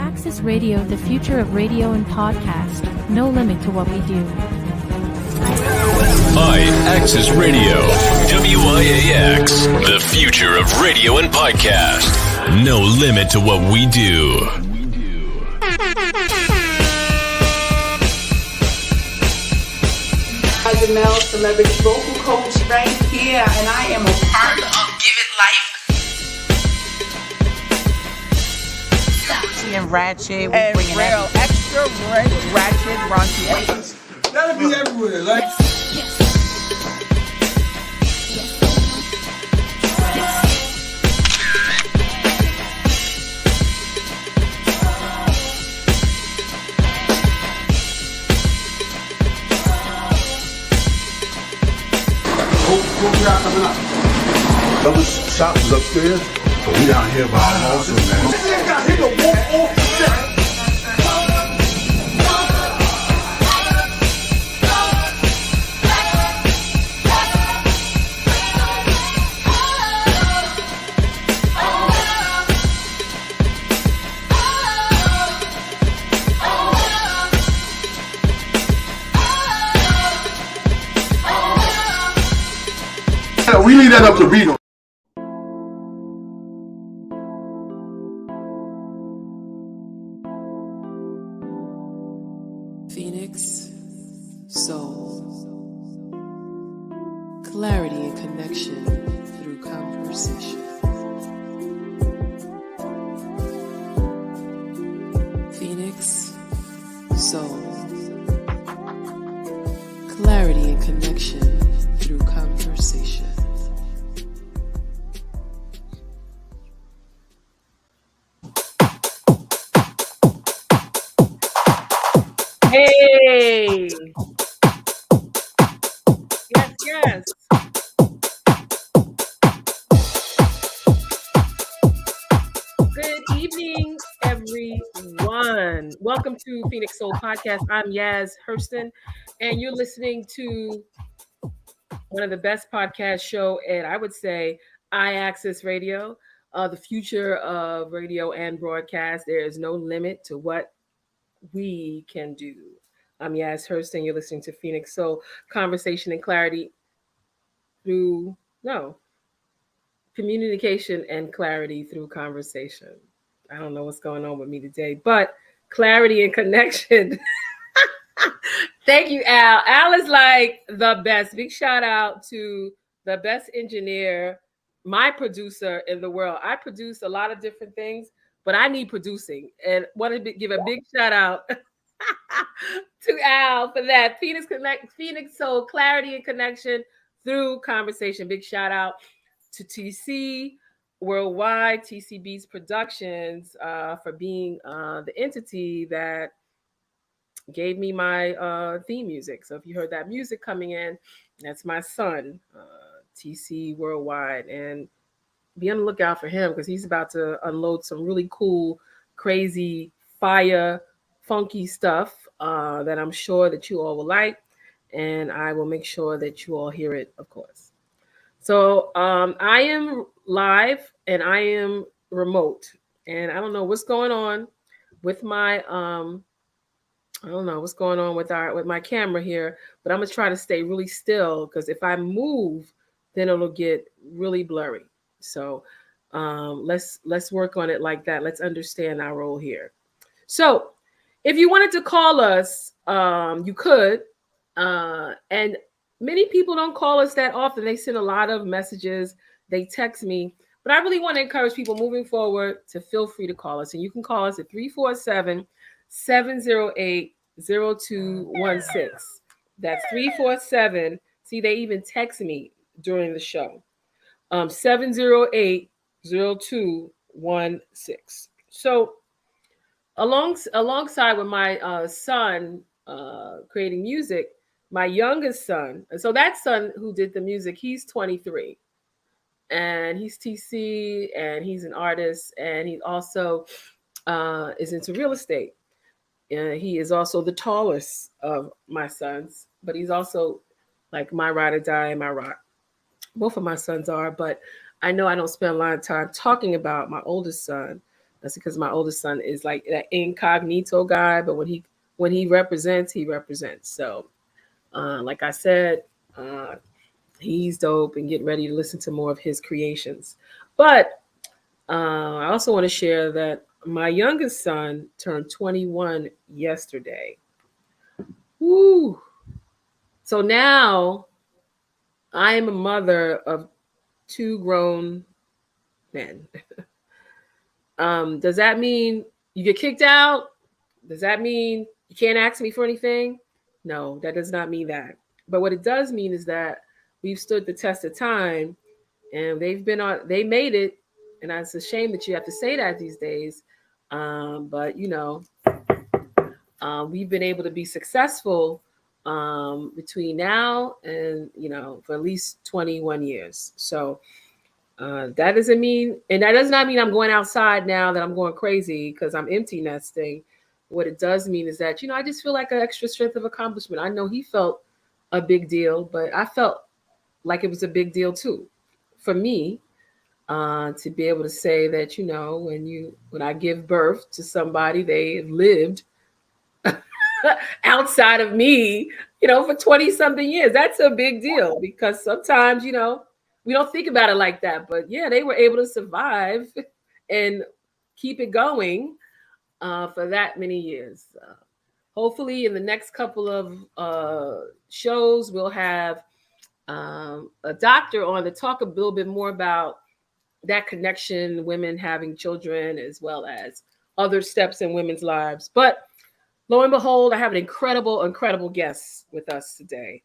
Access Radio, the future of radio and podcast. No limit to what we do. Access Radio, WIAX, the future of radio and podcast. No limit to what we do. Male celebrity vocal coach right here, and I am a part of Give It Life. And ratchet, and real extra ratchet, raunchy. That'll be everywhere, like. Yes. Who we got coming up? Other shops is upstairs, but we down here by Hurston, man. This nigga got hit to walk off the set. We leave that up to Rito. Phoenix, soul, clarity and connection through conversation. Phoenix, soul, clarity and connection through conversation. Hey! Yes. Good evening, everyone. Welcome to Phoenix Soul Podcast. I'm Hurston, and you're listening to one of the best podcast show at, I would say, Access Radio, the future of radio and broadcast. There is no limit to what we can do. I'm Hurston. You're listening to Phoenix Soul, conversation and clarity through communication and clarity through conversation. I don't know what's going on with me today, but clarity and connection. Thank you, Al. Al is like the best. Big shout out to the best engineer, my producer in the world. I produce a lot of different things, but I need producing, and want to give a big shout out to Al for that. Phoenix Soul, clarity and connection through conversation. Big shout out to TC Worldwide, TC Beats Productions, for being the entity that gave me my theme music. So if you heard that music coming in, that's my son, TC Worldwide, and be on the lookout for him because he's about to unload some really cool, crazy, fire, funky stuff that I'm sure that you all will like, and I will make sure that you all hear it, of course. So I am live and I am remote, and I don't know what's going on with my I don't know what's going on with my camera here, but I'm gonna try to stay really still because if I move, then it'll get really blurry. So let's work on it like that. Let's understand our role here. So if you wanted to call us, you could. And many people don't call us that often. They send a lot of messages, they text me. But I really want to encourage people moving forward to feel free to call us. And you can call us at 347-708-0216. That's 347. See, they even text me during the show. 708-0216. So alongside with my son creating music, my youngest son, so that son who did the music, he's 23 and he's TC and he's an artist and he also is into real estate. And he is also the tallest of my sons, but he's also like my ride or die and my rock. Both of my sons are, but I know I don't spend a lot of time talking about my oldest son. That's because my oldest son is like that incognito guy, but when he represents, he represents. So, like I said, he's dope and get ready to listen to more of his creations. But I also want to share that my youngest son turned 21 yesterday. Woo! So now I am a mother of 2 grown men. Does that mean you get kicked out? Does that mean you can't ask me for anything? No, that does not mean that. But what it does mean is that we've stood the test of time and they made it. And it's a shame that you have to say that these days. But we've been able to be successful between now and, for at least 21 years. So that doesn't mean, and that does not mean I'm going outside now that I'm going crazy because I'm empty nesting. What it does mean is that, I just feel like an extra strength of accomplishment. I know he felt a big deal, but I felt like it was a big deal too for me to be able to say that, when I give birth to somebody, they lived outside of me, for 20 something years. That's a big deal because sometimes, we don't think about it like that, but yeah, they were able to survive and keep it going for that many years. Hopefully in the next couple of shows, we'll have a doctor on to talk a little bit more about that connection, women having children, as well as other steps in women's lives. But lo and behold, I have an incredible guest with us today.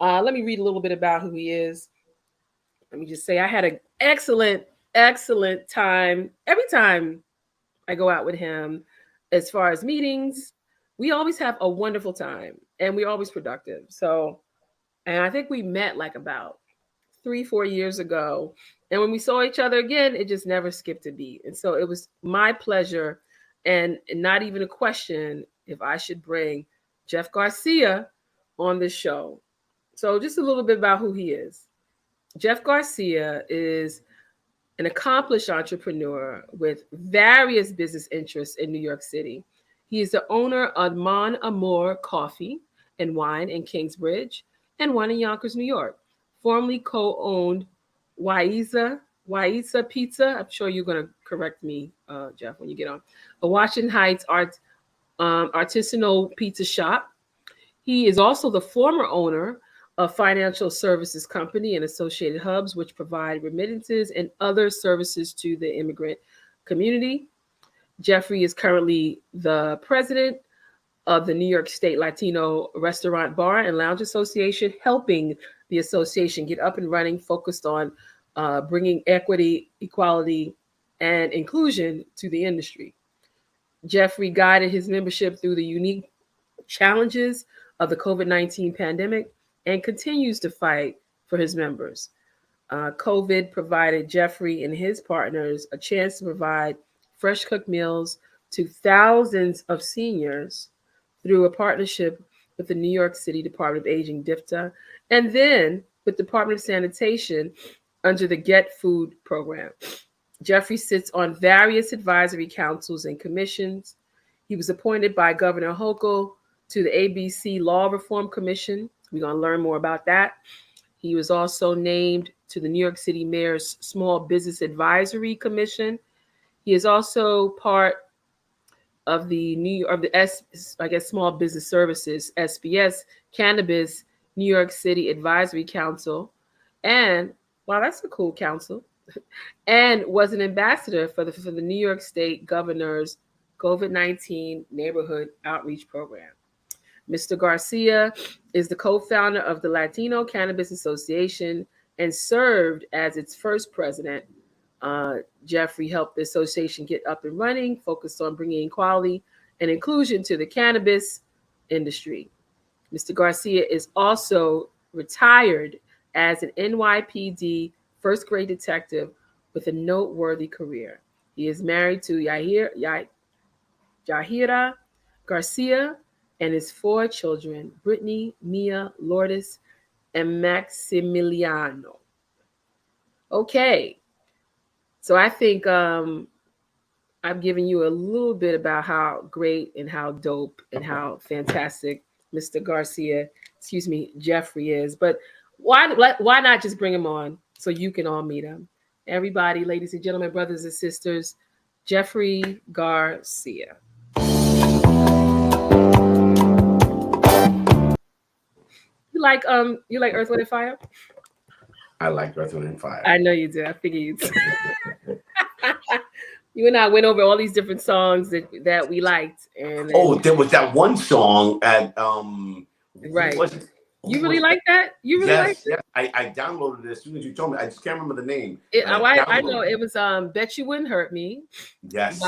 Let me read a little bit about who he is. Let me just say I had an excellent time every time I go out with him. As far as meetings, we always have a wonderful time and we're always productive. So, and I think we met like about 3-4 years ago. And when we saw each other again, it just never skipped a beat. And so it was my pleasure and not even a question if I should bring Jeff Garcia on this show. So just a little bit about who he is. Jeff Garcia is an accomplished entrepreneur with various business interests in New York City. He is the owner of Mon Amour Coffee and Wine in Kingsbridge and one in Yonkers, New York. Formerly co-owned Waiza Pizza. I'm sure you're going to correct me, Jeff, when you get on. A Washington Heights artisanal pizza shop. He is also the former owner of financial services company and associated hubs, which provide remittances and other services to the immigrant community. Jeffrey is currently the president of the New York State Latino Restaurant Bar and Lounge Association, helping the association get up and running, focused on bringing equity, equality, and inclusion to the industry. Jeffrey guided his membership through the unique challenges of the COVID-19 pandemic and continues to fight for his members. COVID provided Jeffrey and his partners a chance to provide fresh cooked meals to thousands of seniors through a partnership with the New York City Department of Aging, DFTA, and then with the Department of Sanitation under the Get Food program. Jeffrey sits on various advisory councils and commissions. He was appointed by Governor Hochul to the ABC Law Reform Commission. We're going to learn more about that. He was also named to the New York City Mayor's Small Business Advisory Commission. He is also part of the Small Business Services, SBS, Cannabis New York City Advisory Council. And wow, that's a cool council. And was an ambassador for the New York State Governor's COVID-19 Neighborhood Outreach Program. Mr. Garcia is the co-founder of the Latino Cannabis Association and served as its first president. Jeffrey helped the association get up and running, focused on bringing equality and inclusion to the cannabis industry. Mr. Garcia is also retired as an NYPD first grade detective with a noteworthy career. He is married to Yahira Garcia and his 4 children, Brittany, Mia, Lourdes, and Maximiliano. Okay, so I think I've given you a little bit about how great and how dope and how fantastic Mr. Jeffrey is. But why not just bring him on so you can all meet him? Everybody, ladies and gentlemen, brothers and sisters, Jeffrey Garcia. You like Earth, Wind, and Fire? I like Earth, Wind, and Fire. I know you do. I figure you do. You and I went over all these different songs that we liked. And there was that one song at right. You really like that? You really like it? Yes. I downloaded it as soon as you told me. I just can't remember the name. I know it was Bet You Wouldn't Hurt Me. Yes.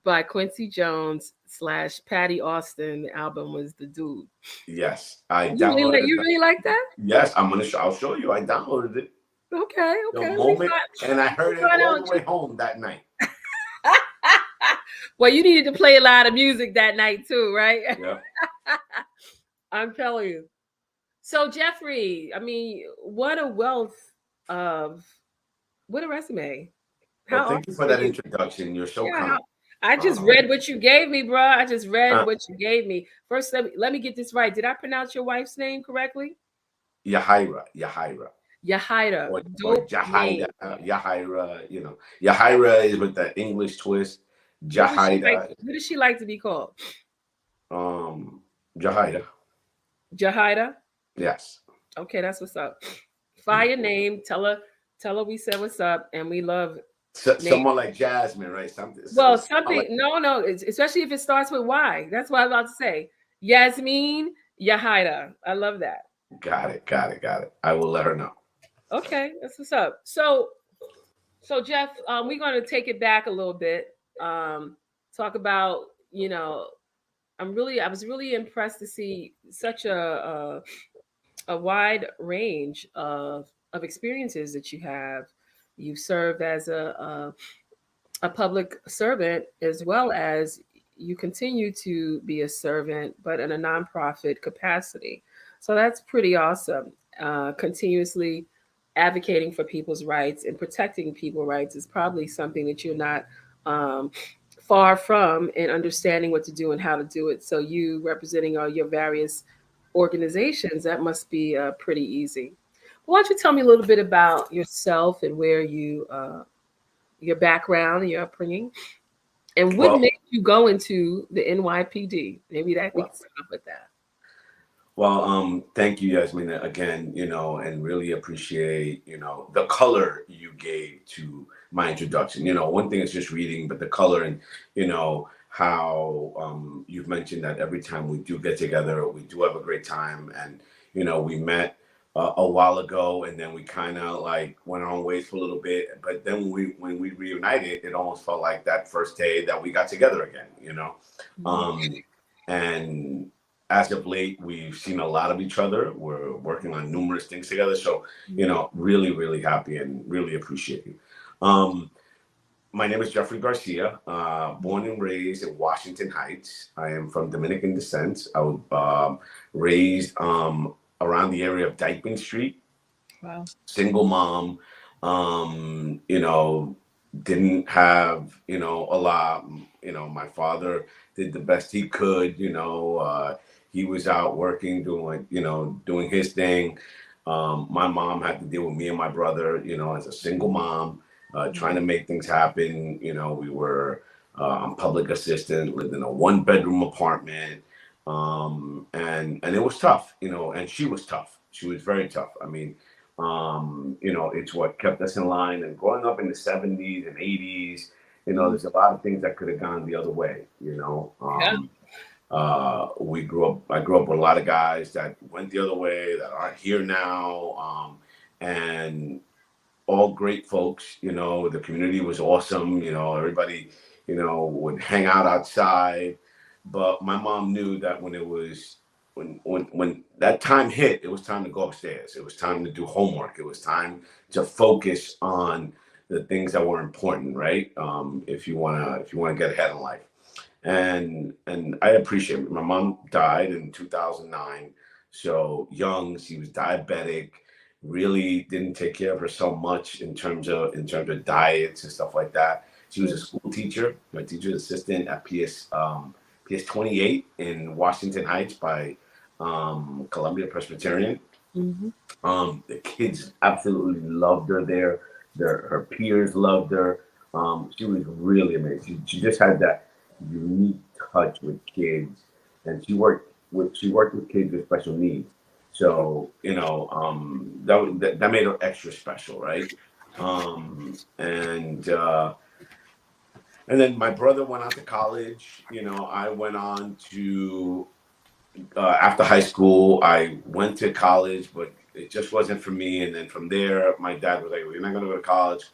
By Quincy Jones / Patty Austin. The album was The Dude. Yes. You really like that? Yes, I'll show you. I downloaded it. Okay. The moment, and I heard it all the way home that night. Well, you needed to play a lot of music that night too, right? Yeah. I'm telling you. So Jeffrey, I mean, what a resume. Thank you for that introduction. You're so kind. I just read what you gave me, bro. I just read what you gave me. First, let me get this right. Did I pronounce your wife's name correctly? Yahira. Or Yahira. Yahira, Yahira is with the English twist. Jahida. What does she like to be called? Jahida. Jahida? Yes. Okay, that's what's up. Fire name. Tell her we said what's up, and we love someone like Jasmine, right? Something. No. Especially if it starts with Y. That's what I was about to say. Yasmin Yahida. I love that. Got it. I will let her know. Okay, that's what's up. So Jeff, we're going to take it back a little bit. Talk about, I was really impressed to see such a wide range of experiences that you have. You've served as a public servant, as well as you continue to be a servant, but in a nonprofit capacity. So that's pretty awesome. Continuously advocating for people's rights and protecting people's rights is probably something that you're not far from in understanding what to do and how to do it. So you representing all your various organizations, that must be pretty easy. Why don't you tell me a little bit about yourself and where you, your background and your upbringing, and what made you go into the NYPD? Maybe we can start off with that. Well, thank you, Yasmin, again, and really appreciate, the color you gave to my introduction. One thing is just reading, but the color and, how you've mentioned that every time we do get together, we do have a great time. And, we met a while ago, and then we kind of went our own ways for a little bit. But then when we reunited, it almost felt like that first day that we got together again, and as of late, we've seen a lot of each other. We're working on numerous things together. So, really, really happy and really appreciate you. My name is Jeffrey Garcia, born and raised in Washington Heights. I am from Dominican descent. I was raised around the area of Dykeman Street. Wow. Single mom, didn't have, a lot. My father did the best he could. He was out working, doing his thing. My mom had to deal with me and my brother, as a single mom, trying to make things happen. We were on public assistant, lived in a 1-bedroom apartment. And it was tough, and she was tough. She was very tough. I mean, it's what kept us in line. And growing up in the 70s and 80s, there's a lot of things that could have gone the other way. Yeah. I grew up with a lot of guys that went the other way that aren't here now. And all great folks, the community was awesome. Everybody, would hang out outside. But my mom knew that when that time hit, it was time to go upstairs. It was time to do homework. It was time to focus on the things that were important, right? If you wanna get ahead in life. And I appreciate it. My mom died in 2009, so young. She was diabetic. Really didn't take care of herself much in terms of diets and stuff like that. She was a school teacher, my teacher's assistant at PS 28 in Washington Heights by Columbia Presbyterian. The kids absolutely loved her there. Her peers loved her. She was really amazing. She just had that unique touch with kids, and she worked with kids with special needs. So that made her extra special, right? And then my brother went out to college. I went on to after high school. I went to college, but it just wasn't for me. And then from there, my dad was like, "Well, you're not going to go to college.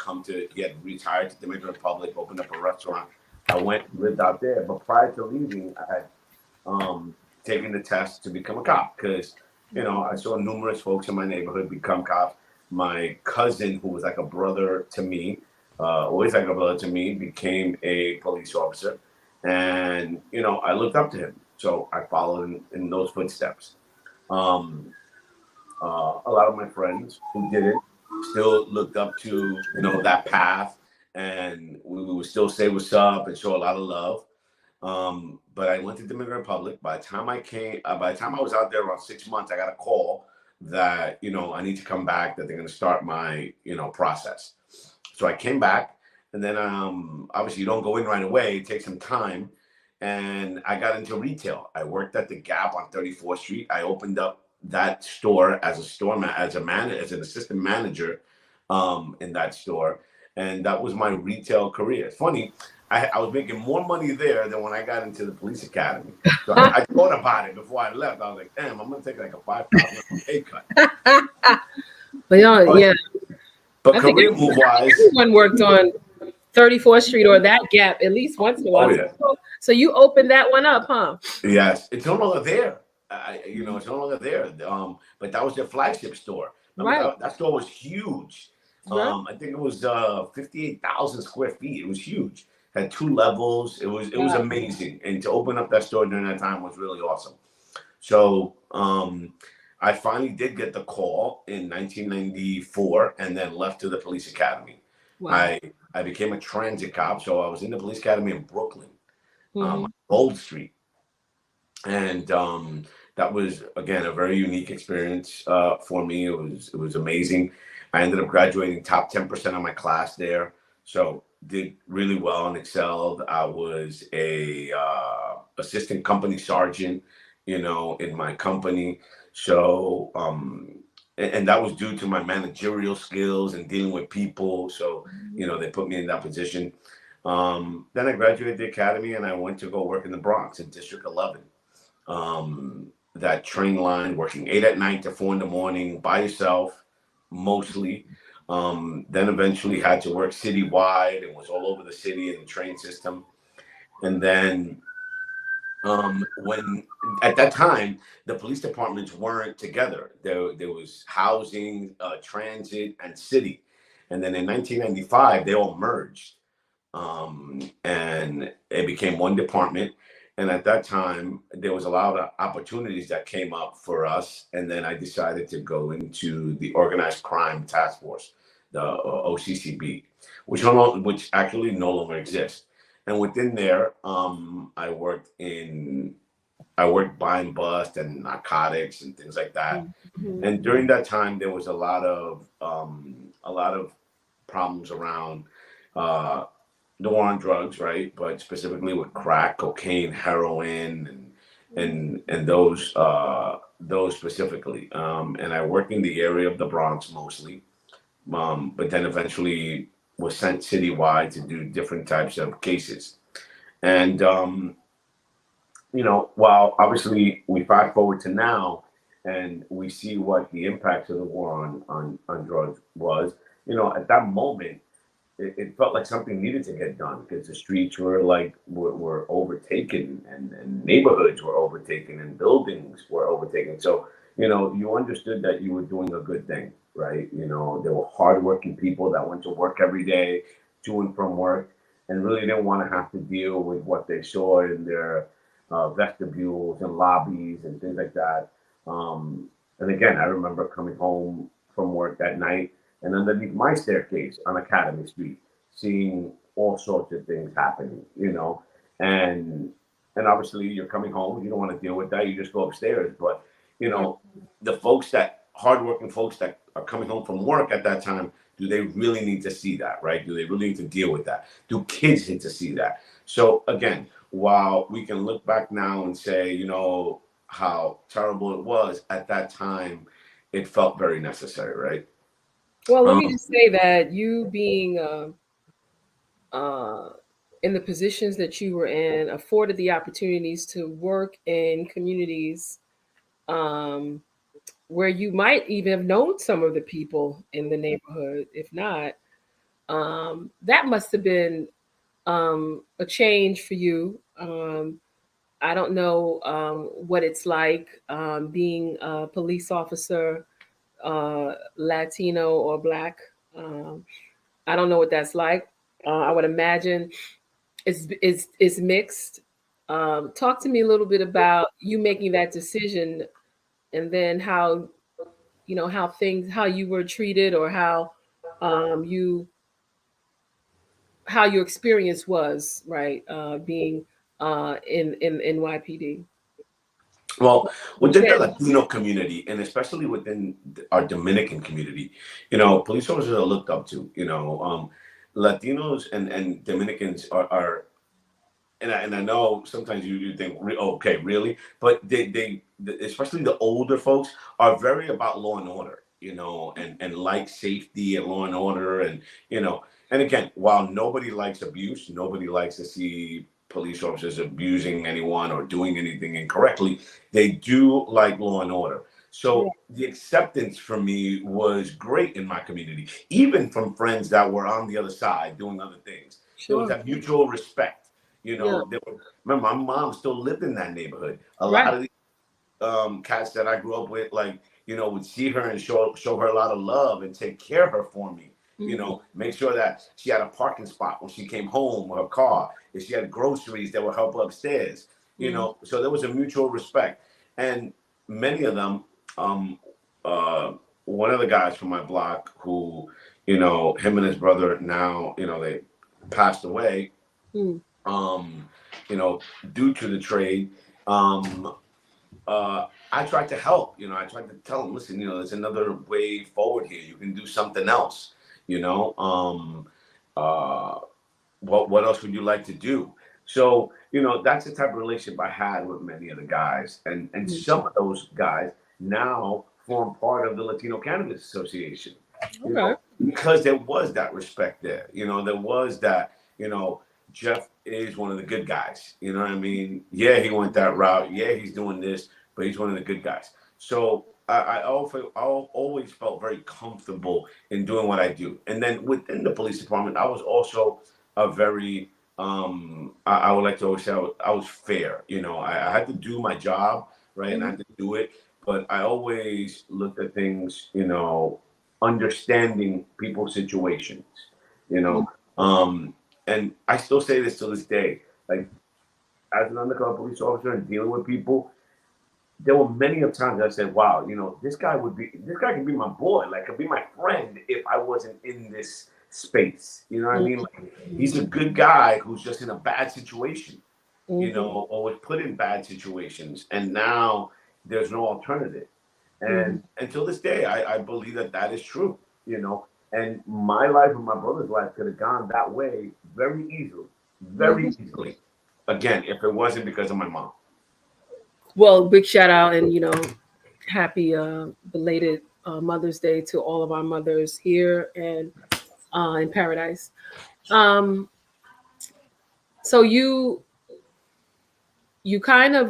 He had retired to Dominican Republic, opened up a restaurant." I went, lived out there. But prior to leaving, I had taken the test to become a cop because, I saw numerous folks in my neighborhood become cops. My cousin, who was like a brother to me, always like a brother to me, became a police officer. And, I looked up to him. So I followed in those footsteps. A lot of my friends who didn't still looked up to, that path. And we would still say what's up and show a lot of love. But I went to Dominican Republic. By the time I was out there around 6 months, I got a call that, I need to come back, that they're going to start my, process. So I came back, and then obviously you don't go in right away. It takes some time. And I got into retail. I worked at the Gap on 34th Street. I opened up that store as an assistant manager in that store. And that was my retail career. It's funny, I was making more money there than when I got into the police academy. So I thought about it before I left. I was like, damn, I'm going to take like a $5,000 pay cut. But yeah. But career move wise, everyone worked on 34th Street or that Gap at least once in a while. Oh, yeah. So you opened that one up, huh? Yes, it's no longer there. It's no longer there. But that was their flagship store. Right. That store was huge. Right. I think it was 58,000 square feet. It was huge. Had 2 levels. It was amazing. And to open up that store during that time was really awesome. So I finally did get the call in 1994 and then left to the police academy. Wow. I became a transit cop. So I was in the police academy in Brooklyn, Gold Street. And that was, again, a very unique experience for me. It was amazing. I ended up graduating top 10% of my class there. So did really well and excelled. I was a assistant company sergeant, in my company. So, and that was due to my managerial skills and dealing with people. So, they put me in that position. Then I graduated the academy and I went to go work in the Bronx in District 11. That train line, working 8 at night to 4 in the morning by yourself, mostly. Then eventually had to work citywide and was all over the city in the train system. And then when at that time the police departments weren't together. There was housing, transit, and city. And then in 1995 they all merged, and it became one department. And at that time, there was a lot of opportunities that came up for us. And then I decided to go into the organized crime task force. the OCCB, which actually no longer exists. And within there, I worked buying bust and narcotics and things like that. Mhm. And during that time, there was a lot of problems around uh, the war on drugs, right? But specifically with crack, cocaine, heroin, and those specifically. And I worked in the area of the Bronx mostly, but then eventually was sent citywide to do different types of cases. And while obviously we fast forward to now and we see what the impacts of the war on drugs was, at that moment, it felt like something needed to get done because the streets were overtaken and neighborhoods were overtaken and buildings were overtaken. So, you understood that you were doing a good thing, right? There were hardworking people that went to work every day, to and from work, and really didn't want to have to deal with what they saw in their vestibules and lobbies and things like that. And again, I remember coming home from work that night and underneath my staircase on Academy Street, seeing all sorts of things happening, and obviously you're coming home, you don't want to deal with that, you just go upstairs. But the hardworking folks that are coming home from work at that time, do they really need to see that, right? Do they really need to deal with that? Do kids need to see that? So again, while we can look back now and say, how terrible it was at that time, it felt very necessary, right? Well, let me just say that you being uh, in the positions that you were in afforded the opportunities to work in communities um, where you might even have known some of the people in the neighborhood. If not, that must have been a change for you. I don't know what it's like being a police officer, Latino or Black. Um, I don't know what that's like. I would imagine it's mixed. Talk to me a little bit about you making that decision, and then how how you were treated, or you how your experience was, right? Being in NYPD. Well, within the Share. Latino community, and especially within our Dominican community, police officers are looked up to. Latinos and Dominicans are and I know sometimes you think, okay, really, but especially the older folks are very about law and order, and like safety and law and order, and and again, while nobody likes abuse, nobody likes to see police officers abusing anyone or doing anything incorrectly, they do like law and order. Yeah, So the acceptance for me was great in my community, even from friends that were on the other side doing other things. There was sure. that mutual respect. Yeah, Remember, my mom still lived in that neighborhood. A lot right. of the cats that I grew up with, like, would see her and show her a lot of love and take care of her for me. Mhm. Make sure that she had a parking spot when she came home with her car. If she had groceries, they would help her upstairs. Mhm. So there was a mutual respect, and many of them. Um, One of the guys from my block, who, him and his brother now, they passed away, Mm. um, due to the trade. Um, I tried to help. I tried to tell them, listen, there's another way forward here. You can do something else. You know, uh, what else would you like to do? So that's the type of relationship I had with many of the guys, and Mhm. some of those guys now form part of the Latino Cannabis Association. Okay. Because there was that respect there. There was that. Jeff is one of the good guys. You know what I mean? Yeah, he went that route. Yeah, he's doing this, but he's one of the good guys. So I always felt very comfortable in doing what I do. And then within the police department, I was also a very I would like to always say I was fair. I had to do my job, right, and I Mhm. had to do it. But I always looked at things, understanding people's situations. You Mhm. know, um, and I still say this to this day, like as an undercover police officer and dealing with people, there were many of times I said, wow, this guy could be my boy, like could be my friend if I wasn't in this space. You know what I mean? Like, he's a good guy who's just in a bad situation, or was put in bad situations, and now there's no alternative. And until this day, I believe that is true, and my life and my brother's life could have gone that way very easily. Again, if it wasn't because of my mom. Well, big shout out and happy belated Mother's Day to all of our mothers here and in paradise. So you kind of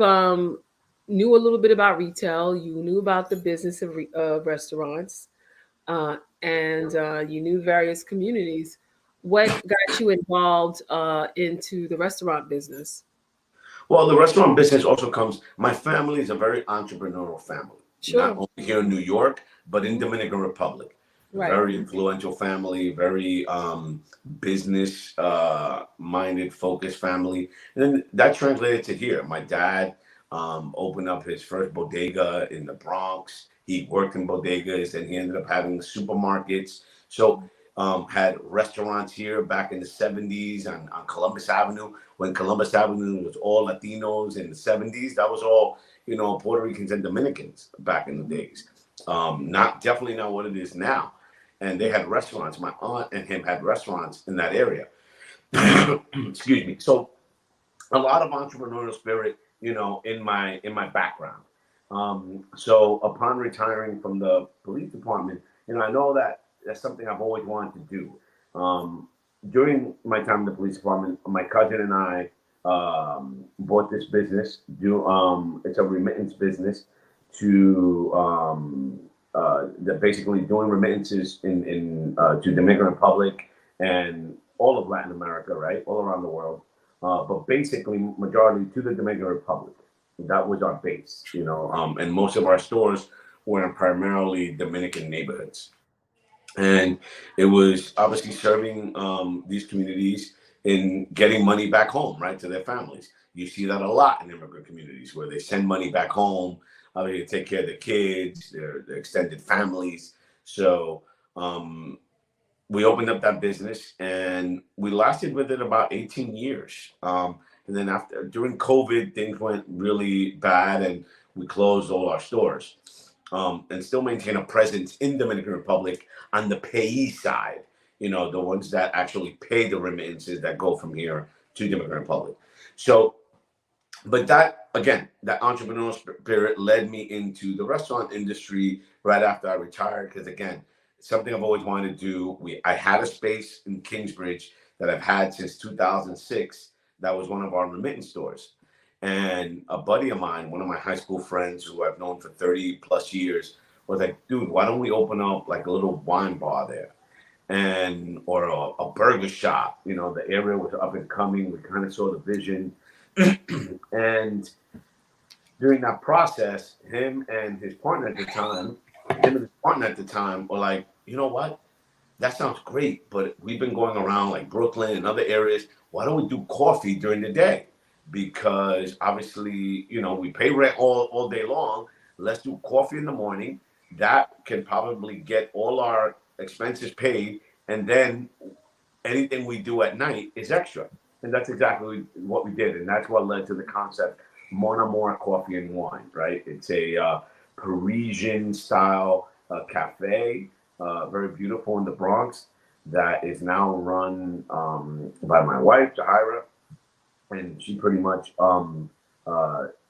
knew a little bit about retail. You knew about the business of restaurants, and you knew various communities. What got you involved into the restaurant business? Well, the restaurant business also comes. My family is a very entrepreneurial family. Sure. Not only here in New York, but in Dominican Republic. Right. Very influential family, very business minded, focused family. And then that translated to here. My dad opened up his first bodega in the Bronx. He worked in bodegas and he ended up having supermarkets. So had restaurants here back in the 70s on Columbus Avenue. When Columbus Avenue was all Latinos in the 70s, that was all, Puerto Ricans and Dominicans back in the days. Definitely not what it is now. And they had restaurants. My aunt and him had restaurants in that area. Excuse me. So a lot of entrepreneurial spirit, in my background. So upon retiring from the police department, I know that's something I've always wanted to do. During my time in the police department, my cousin and I bought this business. It's a remittance business to basically doing remittances to Dominican Republic and all of Latin America, right, all around the world. But basically, majority to the Dominican Republic. That was our base, and most of our stores were in primarily Dominican neighborhoods. And it was obviously serving these communities in getting money back home, right, to their families. You see that a lot in immigrant communities where they send money back home, to take care of their kids, their extended families. So we opened up that business and we lasted with it about 18 years. And then during COVID, things went really bad and we closed all our stores. And still maintain a presence in Dominican Republic on the payee side, the ones that actually pay the remittances that go from here to Dominican Republic. So, but that entrepreneurial spirit led me into the restaurant industry right after I retired. Because again, something I've always wanted to do. I had a space in Kingsbridge that I've had since 2006. That was one of our remittance stores. And a buddy of mine, one of my high school friends who I've known for 30 plus years, was like, dude, why don't we open up like a little wine bar there? Or a burger shop. The area was up and coming. We kind of saw the vision. And during that process, him and his partner at the time were like, you know what? That sounds great, but we've been going around like Brooklyn and other areas. Why don't we do coffee during the day? Because obviously, we pay rent all day long. Let's do coffee in the morning. That can probably get all our expenses paid. And then anything we do at night is extra. And that's exactly what we did. And that's what led to the concept Mon Amour Coffee and Wine, right? It's a Parisian style cafe, very beautiful in the Bronx, that is now run by my wife, Jahira. And she pretty much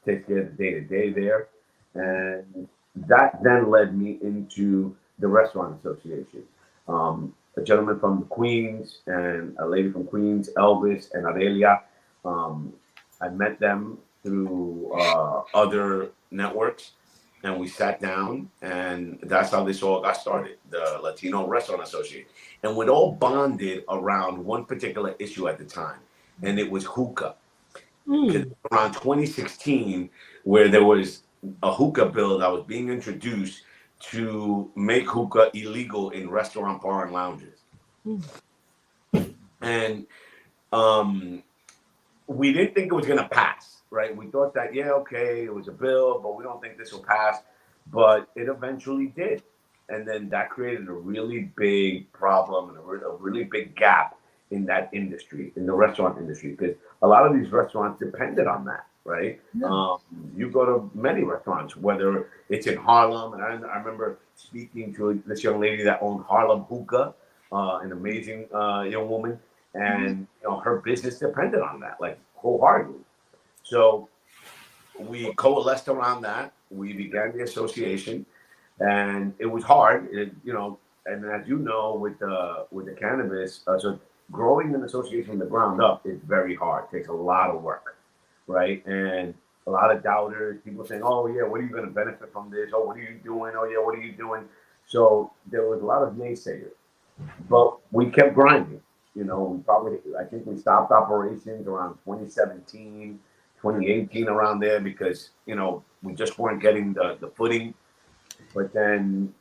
takes care of the day-to-day there. And that then led me into the Restaurant Association. A gentleman from Queens and a lady from Queens, Elvis and Adelia. I met them through other networks, and we sat down, and that's how this all got started, the Latino Restaurant Association. And we'd all bonded around one particular issue at the time, and it was hookah. Around 2016, where there was a hookah bill that was being introduced to make hookah illegal in restaurant, bar, and lounges. And we didn't think it was going to pass. right? We thought that, yeah, okay, it was a bill, but we don't think this will pass. But it eventually did. And then that created a really big problem and a really big gap in that industry, in the restaurant industry, because a lot of these restaurants depended on that, right? You go to many restaurants, whether it's in Harlem, and I remember speaking to this young lady that owned Harlem Hookah, an amazing young woman, and her business depended on that, like wholeheartedly. So we coalesced around that. We began the association, and it was hard. And as you know, with the cannabis, so growing an association from the ground up is very hard. It takes a lot of work, right? And a lot of doubters, people saying, "Oh yeah, what are you going to benefit from this? Oh, what are you doing? Oh yeah, what are you doing?" So there was a lot of naysayers, but we kept grinding. I think we stopped operations around 2017, 2018, around there, because we just weren't getting the footing. But then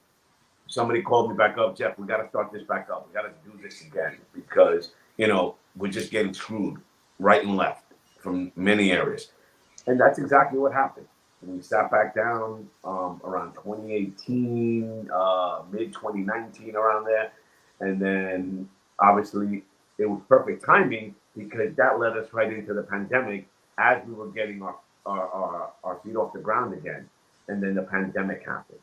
somebody called me back up, Jeff, we got to start this back up. We got to do this again, because we're just getting screwed right and left from many areas. And that's exactly what happened. We sat back down around 2018, mid 2019, around there. And then obviously it was perfect timing, because that led us right into the pandemic as we were getting our feet off the ground again. And then the pandemic happened.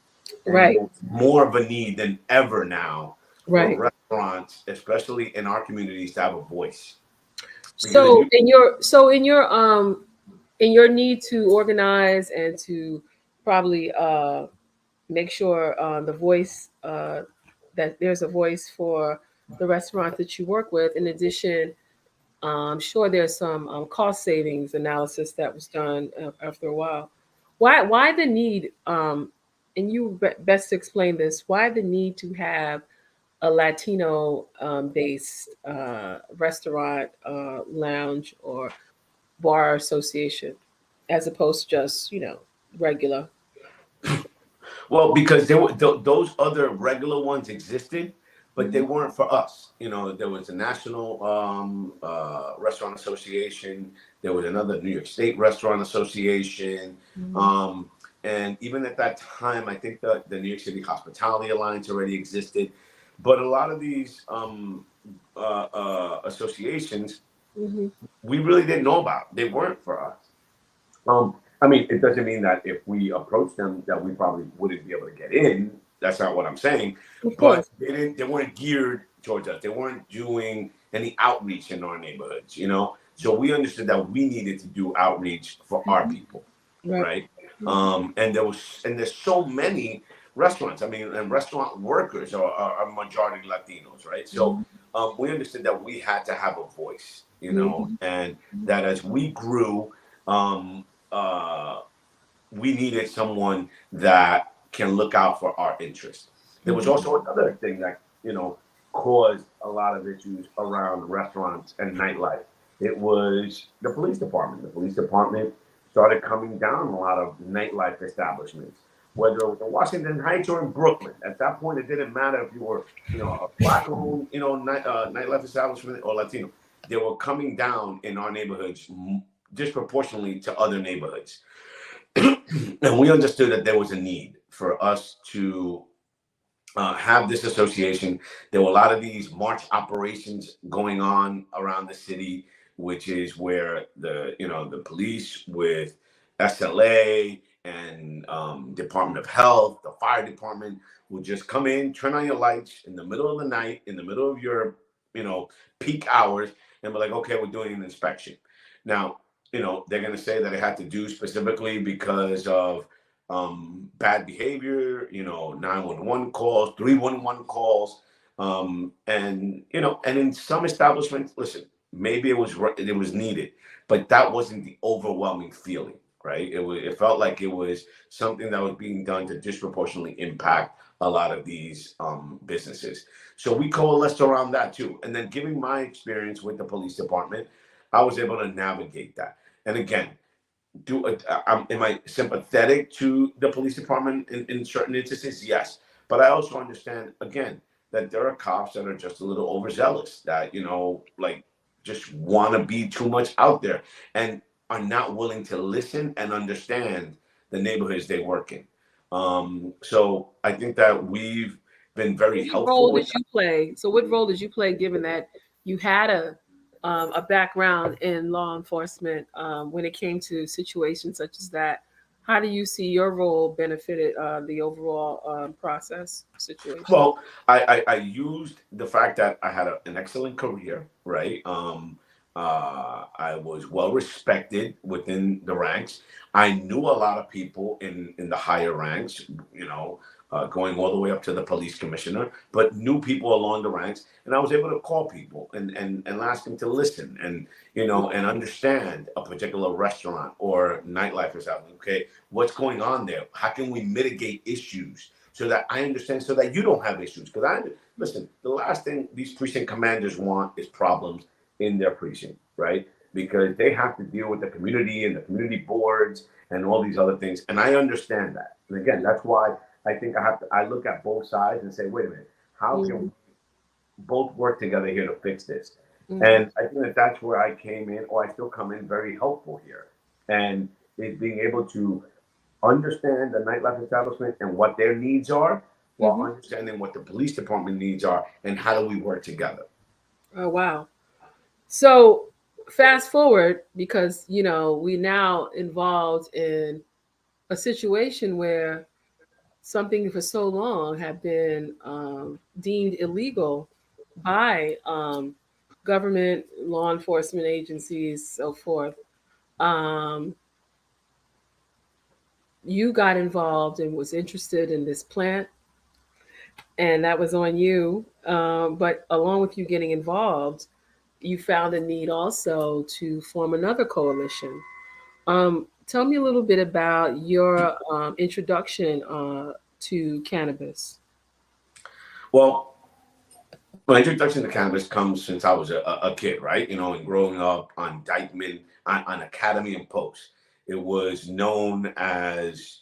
And Right. it's more of a need than ever now Right. for restaurants, especially in our communities, to have a voice. So in your need to organize and to probably make sure the voice that there's a voice for the restaurant that you work with. In addition, I'm sure there's some cost savings analysis that was done after a while. Why the need? And you best explain this. Why the need to have a Latino based restaurant, lounge, or bar association, as opposed to just regular? Well, because there were those other regular ones existed, but they weren't for us. There was a National Restaurant Association. There was another New York State Restaurant Association. And even at that time, I think the New York City Hospitality Alliance already existed. But a lot of these associations, we really didn't know about. They weren't for us. It doesn't mean that if we approached them that we probably wouldn't be able to get in. That's not what I'm saying. But they weren't geared towards us. They weren't doing any outreach in our neighborhoods, So we understood that we needed to do outreach for our people, right? And there's so many restaurants. And restaurant workers are majority Latinos, right? So we understood that we had to have a voice, and that as we grew, we needed someone that can look out for our interests. There was also another thing that caused a lot of issues around restaurants and nightlife. It was the police department. The police department started coming down a lot of nightlife establishments, whether it was in Washington Heights or in Brooklyn. At that point, it didn't matter if you were a black-owned nightlife establishment or Latino. They were coming down in our neighborhoods disproportionately to other neighborhoods. And we understood that there was a need for us to have this association. There were a lot of these march operations going on around the city, which is where the police with SLA and Department of Health, the fire department would just come in, turn on your lights in the middle of the night, in the middle of your peak hours, and be like, okay, we're doing an inspection. Now, they're going to say that it had to do specifically because of bad behavior, 911 calls, 311 calls. And in some establishments, listen, maybe it was needed, but that wasn't the overwhelming feeling, right? It felt like it was something that was being done to disproportionately impact a lot of these businesses. So we coalesced around that too. And then given my experience with the police department, I was able to navigate that. And again, am I sympathetic to the police department in certain instances? Yes. But I also understand, again, that there are cops that are just a little overzealous, that, just want to be too much out there. And are not willing to listen and understand the neighborhoods they work in. So I think that we've been very What helpful role with did you play? So, what role did you play, given that you had a background in law enforcement when it came to situations such as that? How do you see your role benefited the overall process situation? Well, I used the fact that I had an excellent career, right? I was well respected within the ranks. I knew a lot of people in the higher ranks, going all the way up to the police commissioner, but knew people along the ranks, and I was able to call people and ask them to listen and understand a particular restaurant or nightlife or something. Okay, what's going on there? How can we mitigate issues? So that I understand, so that you don't have issues. Because listen, the last thing these precinct commanders want is problems in their precinct, right? Because they have to deal with the community and the community boards and all these other things. And I understand that. And again, that's why I think I look at both sides and say, wait a minute, how can we both work together here to fix this? And I think that that's where I came in, or I still come in very helpful here. And is being able to understand the nightlife establishment and what their needs are, while understanding what the police department needs are, and how do we work together. Oh, wow. So fast forward, because we now involved in a situation where something for so long had been deemed illegal by government, law enforcement agencies, so forth. You got involved and was interested in this plant, and that was on you. But along with you getting involved, you found a need also to form another coalition. Tell me a little bit about your introduction to cannabis. Well, my introduction to cannabis comes since I was a kid, right? And growing up on Dykeman, on Academy and Post. It was known as,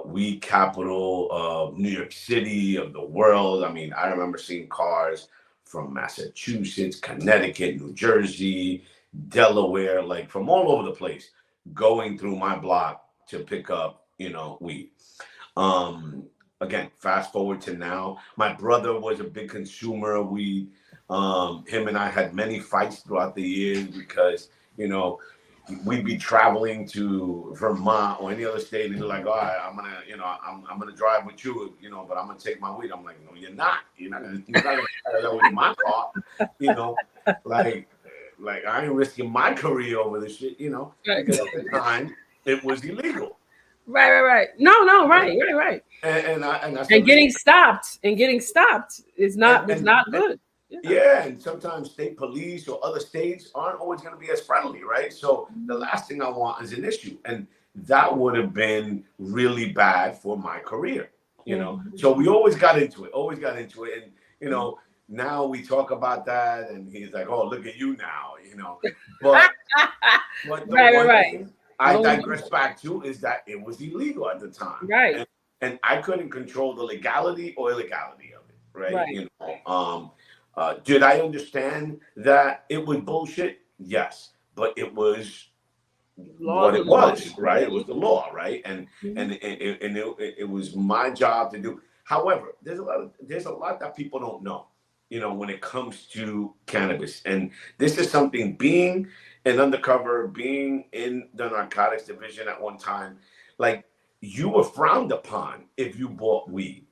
weed capital of New York City, of the world. I mean, I remember seeing cars from Massachusetts, Connecticut, New Jersey, Delaware, like from all over the place, going through my block to pick up, weed. Again, fast forward to now, my brother was a big consumer of weed. Him and I had many fights throughout the years because, we'd be traveling to Vermont or any other state, and he's like, all right, I'm gonna drive with you, but I'm gonna take my weed. I'm like, no, you're not. You're not gonna drive with my car, like I ain't risking my career over this shit, because at the time it was illegal. Right. No, right. And getting stopped is not good. Yeah, and sometimes state police or other states aren't always going to be as friendly, right? So the last thing I want is an issue, and that would have been really bad for my career, So we always got into it, and now we talk about that, and he's like, "Oh, look at you now," But the one thing I digress back to is that it was illegal at the time, right? And I couldn't control the legality or illegality of it, right? Did I understand that it was bullshit? Yes, but it was what it was, right? It was the law, right? And it was my job to do. However, there's a lot that people don't know, when it comes to cannabis. And this is something, being an undercover, being in the narcotics division at one time, like, you were frowned upon if you bought weed,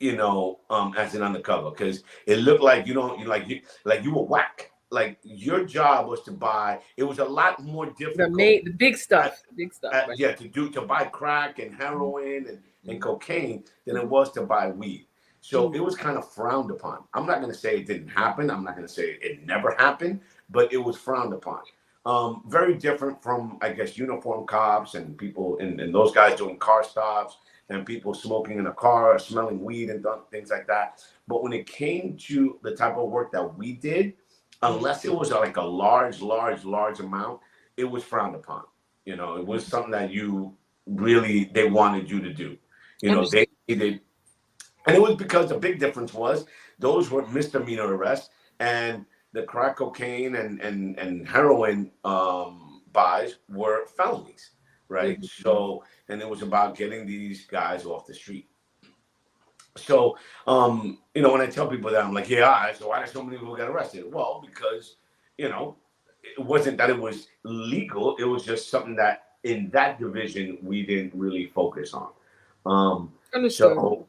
as an undercover, because it looked like you were whack. Like, your job was to buy. It was a lot more difficult. The big stuff. Right? Yeah, to buy crack and heroin and cocaine than it was to buy weed. So it was kind of frowned upon. I'm not going to say it didn't happen. I'm not going to say it never happened, but it was frowned upon. Very different from, I guess, uniformed cops and people and those guys doing car stops and people smoking in a car or smelling weed and things like that. But when it came to the type of work that we did, unless it was like a large amount, it was frowned upon. It was something that they wanted you to do. They did. And it was because the big difference was those were misdemeanor arrests, and the crack cocaine and heroin buys were felonies, right? Mm-hmm. So, and it was about getting these guys off the street. So, when I tell people that, I'm like, yeah, so why did so many people get arrested? Well, because, it wasn't that it was legal. It was just something that in that division, we didn't really focus on. Understood.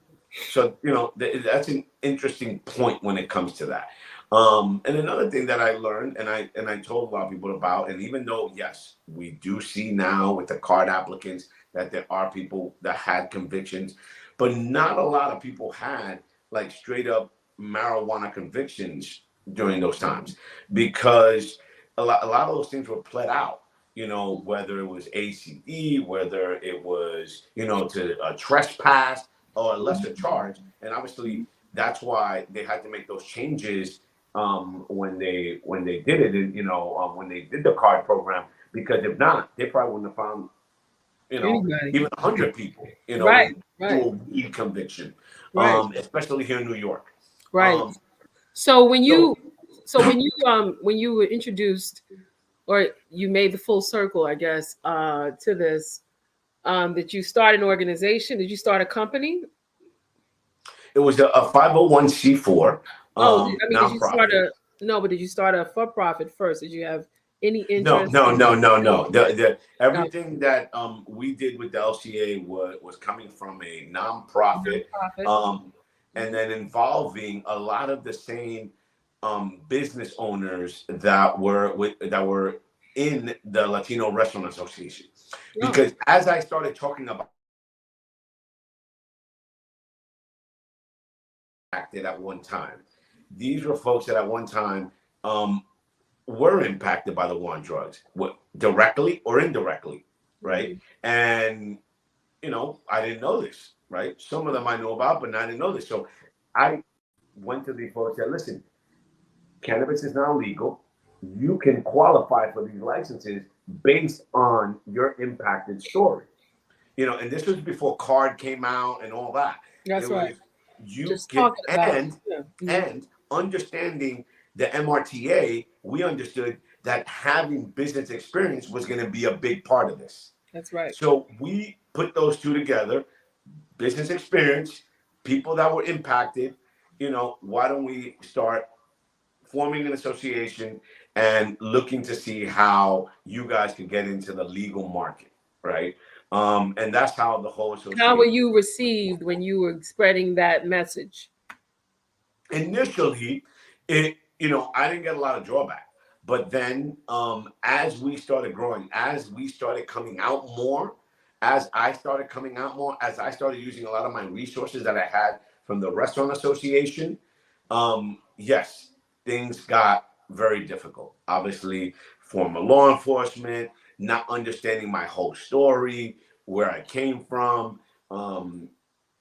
So that's an interesting point when it comes to that. And another thing that I learned, and I told a lot of people about, and even though yes, we do see now with the card applicants that there are people that had convictions, but not a lot of people had like straight up marijuana convictions during those times, because a lot of those things were pled out. Whether it was ACD, whether it was to trespass or a lesser charge, and obviously that's why they had to make those changes when they did it, and when they did the card program, because if not, they probably wouldn't have found Anybody. even 100 people Right. do a weed conviction, Right. especially here in New York. Right. So when you were introduced, or you made the full circle, I guess, to this, did you start an organization? Did you start a company? It was a 501c4 Did you nonprofit. start but did you start a for-profit first? Did you have any interest? No. The everything that we did with the LCA was coming from a nonprofit. And then involving a lot of the same business owners that were in the Latino Restaurant Association. Because as I started talking about at one time, these were folks that at one time were impacted by the war on drugs, directly or indirectly, right? And I didn't know this, right? Some of them I know about, but I didn't know this. So I went to the folks and said, listen, cannabis is now legal. You can qualify for these licenses based on your impacted story. And this was before card came out and all that. That's right. And understanding the MRTA, we understood that having business experience was going to be a big part of this. That's right. So we put those two together, business experience, people that were impacted. Why don't we start forming an association and looking to see how you guys could get into the legal market, right? And that's how the whole association. How were you received when you were spreading that message? Initially, I didn't get a lot of drawback. But then as we started growing, as we started coming out more, as I started using a lot of my resources that I had from the Restaurant Association, yes, things got very difficult. Obviously, former law enforcement, not understanding my whole story, where I came from,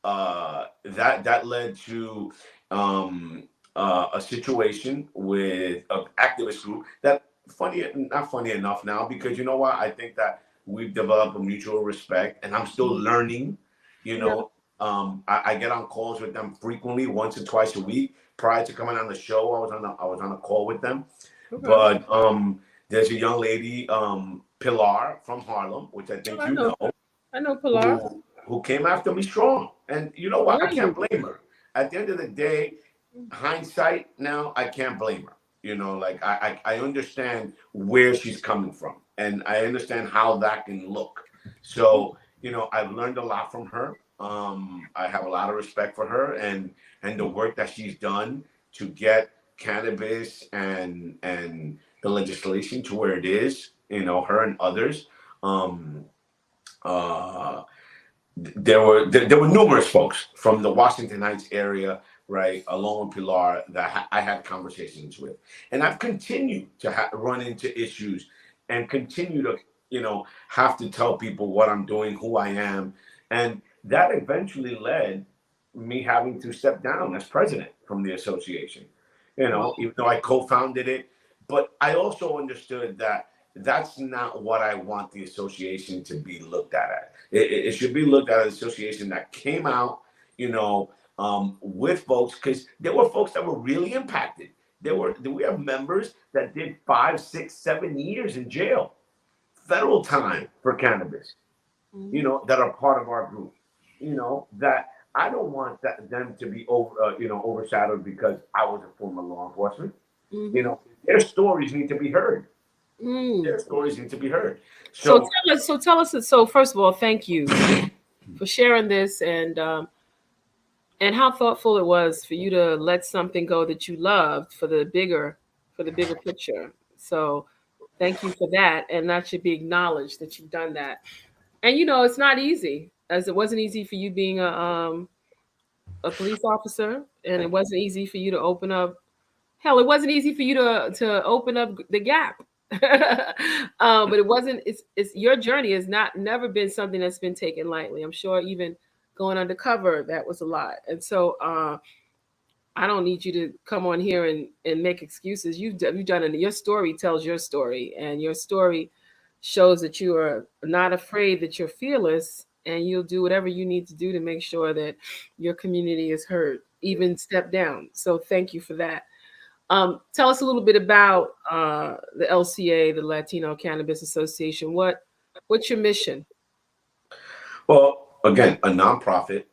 that led to a situation with an activist group that not funny enough now, because you know what? I think that we've developed a mutual respect, and I'm still learning. I get on calls with them frequently, once or twice a week. Prior to coming on the show, I was on a call with them. Okay. But there's a young lady, Pilar from Harlem, which I think know. I know Pilar. Who came after me strong. And you know what? I can't blame her. At the end of the day, hindsight now, I can't blame her. I understand where she's coming from, and I understand how that can look. So, I've learned a lot from her. I have a lot of respect for her and the work that she's done to get cannabis and the legislation to where it is, her and others. There were numerous folks from the Washington Heights area, right, along with Pilar, that I had conversations with. And I've continued to run into issues and continue to, have to tell people what I'm doing, who I am. And that eventually led me having to step down as president from the association, even though I co-founded it. But I also understood that that's not what I want the association to be looked at. It should be looked at as an association that came out, with folks, because there were folks that were really impacted. We have members that did 5, 6, 7 years in jail, federal time for cannabis, that are part of our group, that I don't want them to be overshadowed because I was a former law enforcement. Their stories need to be heard. Their stories need to be heard. So tell us. So first of all, thank you for sharing this, and how thoughtful it was for you to let something go that you loved for the bigger picture. So thank you for that, and that should be acknowledged that you've done that. And it's not easy, as it wasn't easy for you being a police officer, and it wasn't easy for you to open up. Hell, it wasn't easy for you to open up the gap. But it wasn't. It's your journey has never been something that's been taken lightly. I'm sure even going undercover, that was a lot. And so I don't need you to come on here and make excuses. You've done it. Your story tells your story, and your story shows that you are not afraid, that you're fearless, and you'll do whatever you need to do to make sure that your community is heard, even step down. So thank you for that. Tell us a little bit about the LCA, the Latino Cannabis Association. What's your mission? Well, again, a nonprofit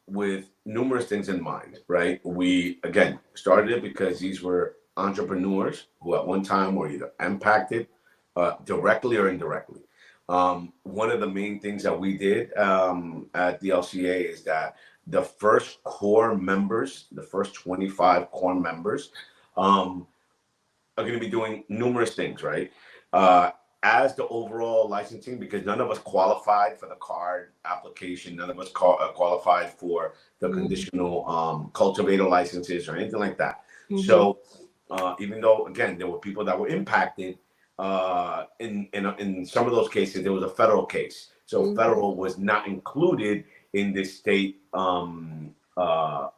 with numerous things in mind, right? We, again, started it because these were entrepreneurs who at one time were either impacted directly or indirectly. One of the main things that we did at the LCA is that the first core members, the first 25 core members, are going to be doing numerous things, right? As the overall licensing, because none of us qualified for the card application, none of us qualified for the conditional cultivator licenses or anything like that. So even though, again, there were people that were impacted, in some of those cases, there was a federal case. So federal was not included in this state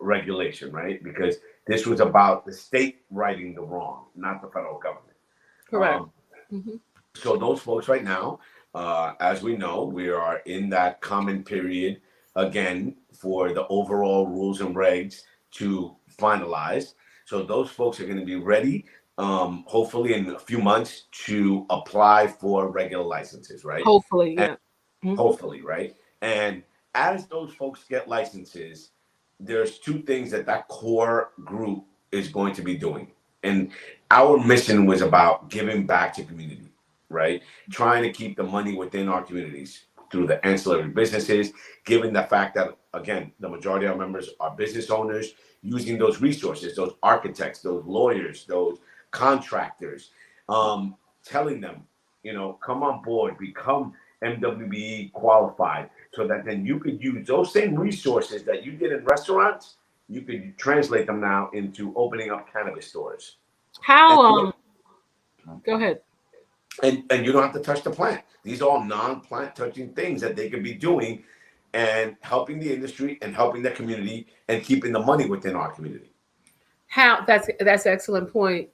regulation, right? Because this was about the state righting the wrong, not the federal government. Correct. So those folks right now, as we know, we are in that comment period again for the overall rules and regs to finalize. So those folks are going to be ready, hopefully in a few months, to apply for regular licenses, right? Hopefully, yeah. Hopefully, right? And as those folks get licenses, there's two things that core group is going to be doing. And our mission was about giving back to community, right? Trying to keep the money within our communities through the ancillary businesses, given the fact that, again, the majority of our members are business owners, using those resources, those architects, those lawyers, those contractors, telling them, come on board, become MWBE qualified, so that then you could use those same resources that you did in restaurants, you could translate them now into opening up cannabis stores. How, go ahead. And you don't have to touch the plant. These are all non-plant touching things that they could be doing and helping the industry and helping the community and keeping the money within our community. That's an excellent point.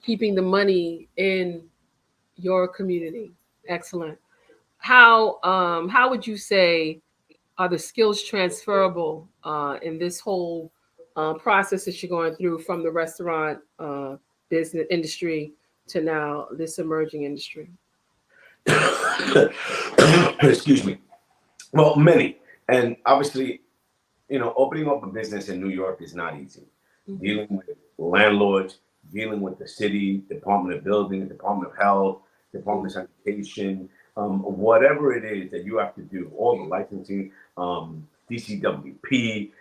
Keeping the money in your community. Excellent. How would you say are the skills transferable in this whole process that you're going through from the restaurant business industry to now this emerging industry? Excuse me. Well, many. And obviously, opening up a business in New York is not easy. Dealing with landlords, dealing with the city, Department of Buildings, Department of Health, Department of Sanitation, whatever it is that you have to do, all the licensing, DCWP,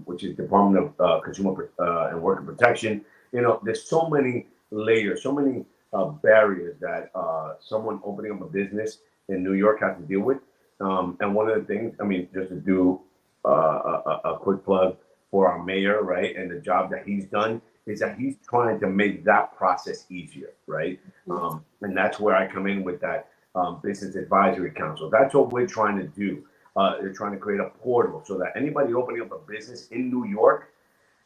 which is Department of Consumer and Worker Protection. There's so many layers, so many barriers that someone opening up a business in New York has to deal with. And one of the things, just to do a quick plug for our mayor, right, and the job that he's done, is that he's trying to make that process easier, right? And that's where I come in with that Business Advisory Council. That's what we're trying to do. They're trying to create a portal so that anybody opening up a business in New York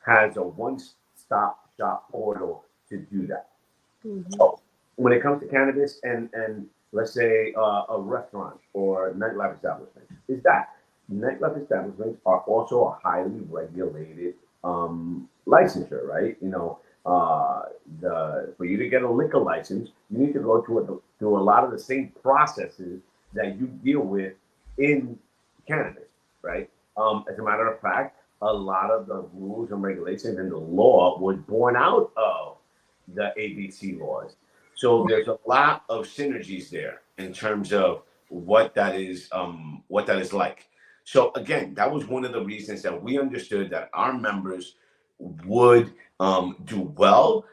has a one-stop shop portal to do that. So when it comes to cannabis and let's say a restaurant or nightlife establishment, is that nightlife establishments are also a highly regulated licensure, right? For you to get a liquor license, you need to go through a lot of the same processes that you deal with in cannabis, right? As a matter of fact, a lot of the rules and regulations and the law was born out of the ABC laws. So there's a lot of synergies there in terms of what that is like. So again, that was one of the reasons that we understood that our members would do well,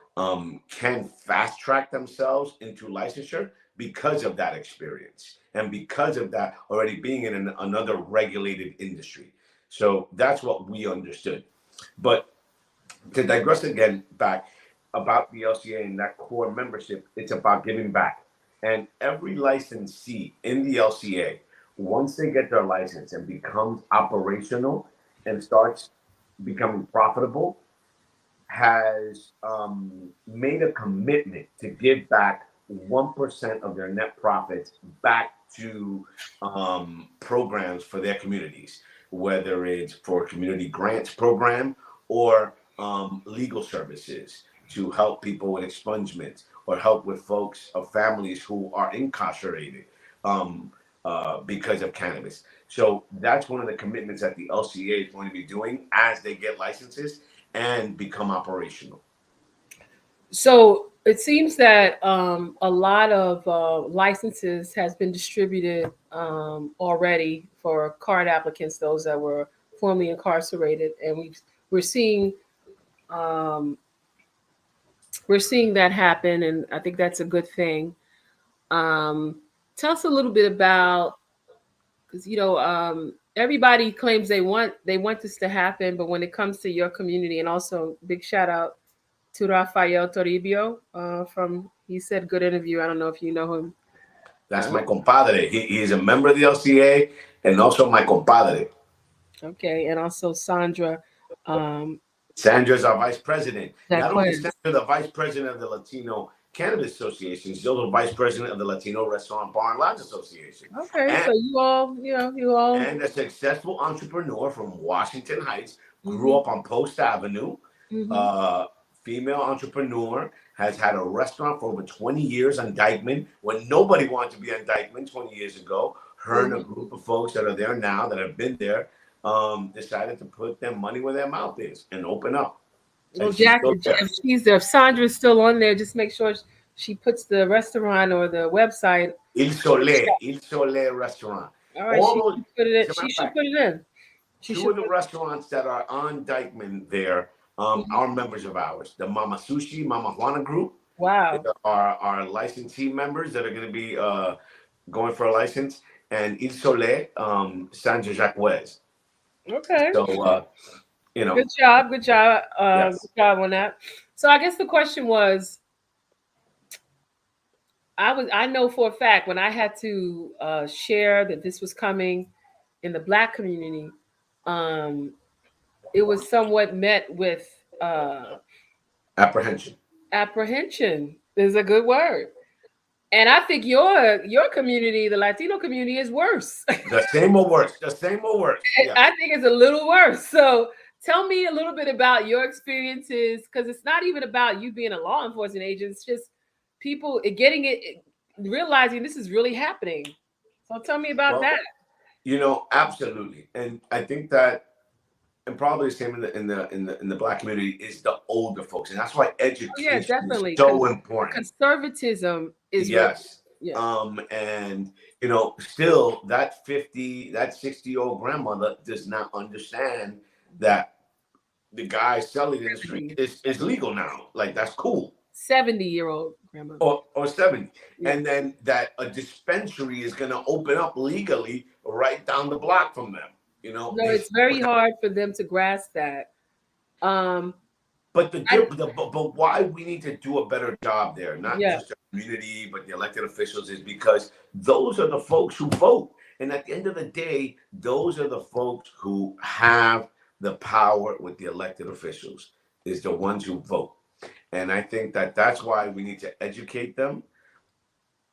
can fast track themselves into licensure because of that experience and because of that already being in another regulated industry. So that's what we understood. But to digress again back about the LCA and that core membership, it's about giving back. And every licensee in the LCA, once they get their license and becomes operational and starts becoming profitable, has made a commitment to give back 1% of their net profits back to programs for their communities, whether it's for a community grants program or legal services to help people with expungements or help with folks or families who are incarcerated because of cannabis. So that's one of the commitments that the LCA is going to be doing as they get licenses and become operational. So it seems that a lot of licenses has been distributed already for card applicants, those that were formerly incarcerated, and we're seeing that happen, and I think that's a good thing. Tell us a little bit about, because everybody claims they want this to happen, but when it comes to your community, and also big shout out to Rafael Toribio he said good interview. I don't know if you know him. That's my compadre. He is a member of the LCA and also my compadre. Okay, and also Sandra. Sandra's our vice president. Not only Quiz. Sandra, the vice president of the Latino Cannabis Association, she's also vice president of the Latino Restaurant Bar and Lodge Association. Okay, and, so you all. And a successful entrepreneur from Washington Heights, grew up on Post Avenue. Female entrepreneur, has had a restaurant for over 20 years on Dykeman when nobody wanted to be on Dykeman 20 years ago. Her and a group of folks that are there now that have been there decided to put their money where their mouth is and open up. Well, if Sandra's still on there, just make sure she puts the restaurant or the website. Il Soleil Restaurant. All right, she should put it in. Two of the restaurants that are on Dykeman there are members of ours. The Mama Sushi, Mama Juana group. Wow. Are licensee members that are going to be going for a license. And Il Soleil, Sandra Jacques. Okay. So, Good job. Yes. Good job on that. So I guess the question was, I know for a fact when I had to share that this was coming in the Black community, it was somewhat met with apprehension. Apprehension is a good word. And I think your community, the Latino community, is worse. The same or worse. Yeah. I think it's a little worse. So tell me a little bit about your experiences, because it's not even about you being a law enforcement agent. It's just people realizing this is really happening. So tell me about that. Absolutely. And I think that, and probably the same in the Black community, is the older folks, and that's why education is so important. Conservatism is yes. And still that 60-year-old grandmother does not understand that the guy selling in the street is legal now. Like, that's cool. 70-year-old grandmother or 70, and then that a dispensary is going to open up legally right down the block from them. No, it's very hard for them to grasp that. But why we need to do a better job there, not just the community, but the elected officials, is because those are the folks who vote. And at the end of the day, those are the folks who have the power with the elected officials, is the ones who vote. And I think that that's why we need to educate them,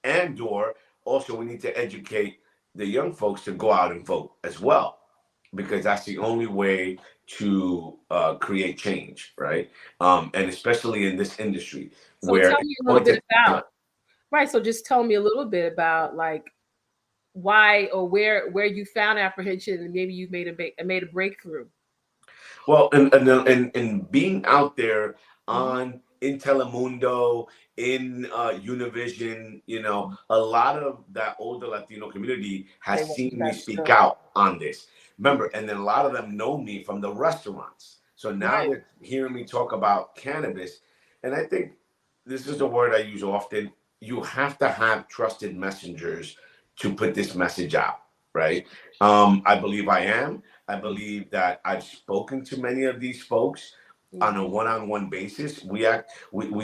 and/or also we need to educate the young folks to go out and vote as well. because that's the only way to create change, right? And especially in this industry So where tell it's me a little going bit to about, right. So just tell me a little bit about like why or where you found apprehension and maybe you made a breakthrough. well, and being out there Mhm. on in Telemundo, in Univision, a lot of that older Latino community They has watch seen me that speak show. out on this. Remember, and then a lot of them know me from the restaurants. So now Right. they're hearing me talk about cannabis, and I think this is the word I use often. You have to have trusted messengers to put this message out, right? I believe I am. I believe that I've spoken to many of these folks on a Mhm. one-on-one basis. We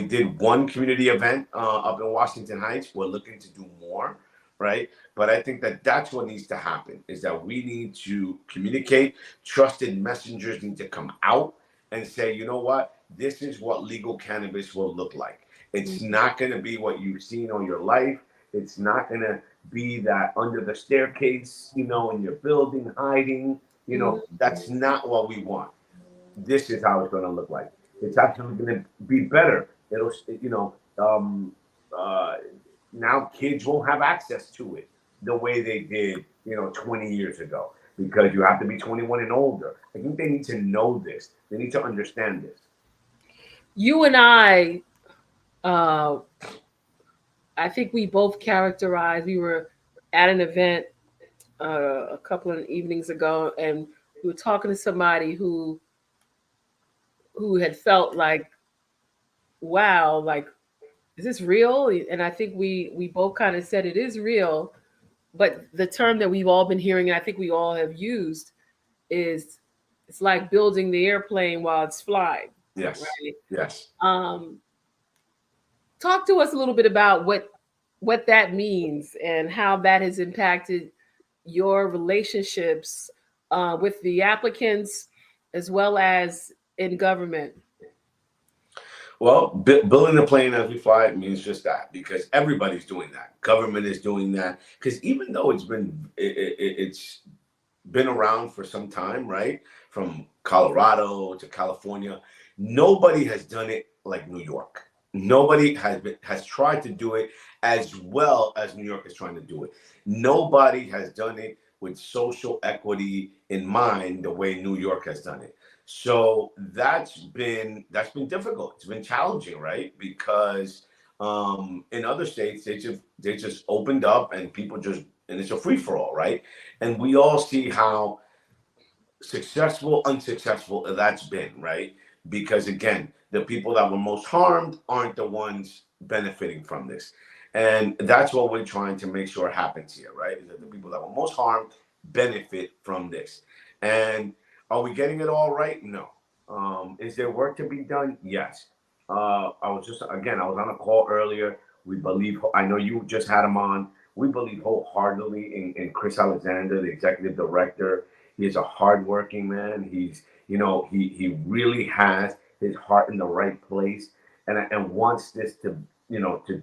did one community event up in Washington Heights. We're looking to do more, right? But I think that that's what needs to happen is that we need to communicate. Trusted messengers need to come out and say, you know what? This is what legal cannabis will look like. It's Mhm. not going to be what you've seen all your life. It's not going to be that under the staircase, in your building, hiding. Mhm. That's not what we want. This is how it's going to look like. It's actually going to be better. It'll, uh, now kids won't have access to it the way they did, 20 years ago because you have to be 21 and older. I think they need to know this. They need to understand this. You and uh, I think we both characterized. We were at an event a couple of evenings ago, and we were talking to somebody who had felt like, wow, like, is this real? And I think we both kind of said it is real, but the term that we've all been hearing, and I think we all have used, is it's like building the airplane while it's flying, Yes. right? Yes. Um, Talk to us a little bit about what that means and how that has impacted your relationships with the applicants as well as in government. Well, building the plane as we fly means just that because everybody's doing that. Government is doing that because even though it's been around for some time, right? From Colorado to California, nobody has done it like New York. Nobody has tried to do it as well as New York is trying to do it. Nobody has done it with social equity in mind the way New York has done it. So that's been difficult. It's been challenging, right? Because in other states they just opened up and people just and it's a free for all, right? And we all see how successful, unsuccessful that's been, right? Because again, the people that were most harmed aren't the ones benefiting from this. And that's what we're trying to make sure happens here, right? Is that the people that were most harmed benefit from this. And are we getting it all right? No. Is there work to be done? Yes. I was on a call earlier. We believe, I know you just had him on. We believe wholeheartedly in Chris Alexander, the executive director. He is a hardworking man. He really has his heart in the right place and wants this to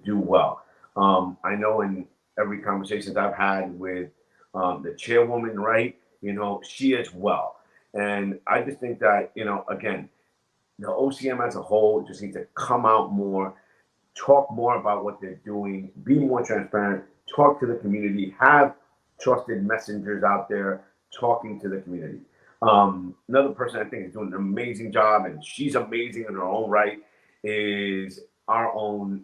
do well. I know in every conversations I've had with the chairwoman, right? She as well. And I just think that, again, the OCM as a whole just needs to come out more, talk more about what they're doing, be more transparent, talk to the community, have trusted messengers out there talking to the community. Another person I think is doing an amazing job, and she's amazing in her own right, is our own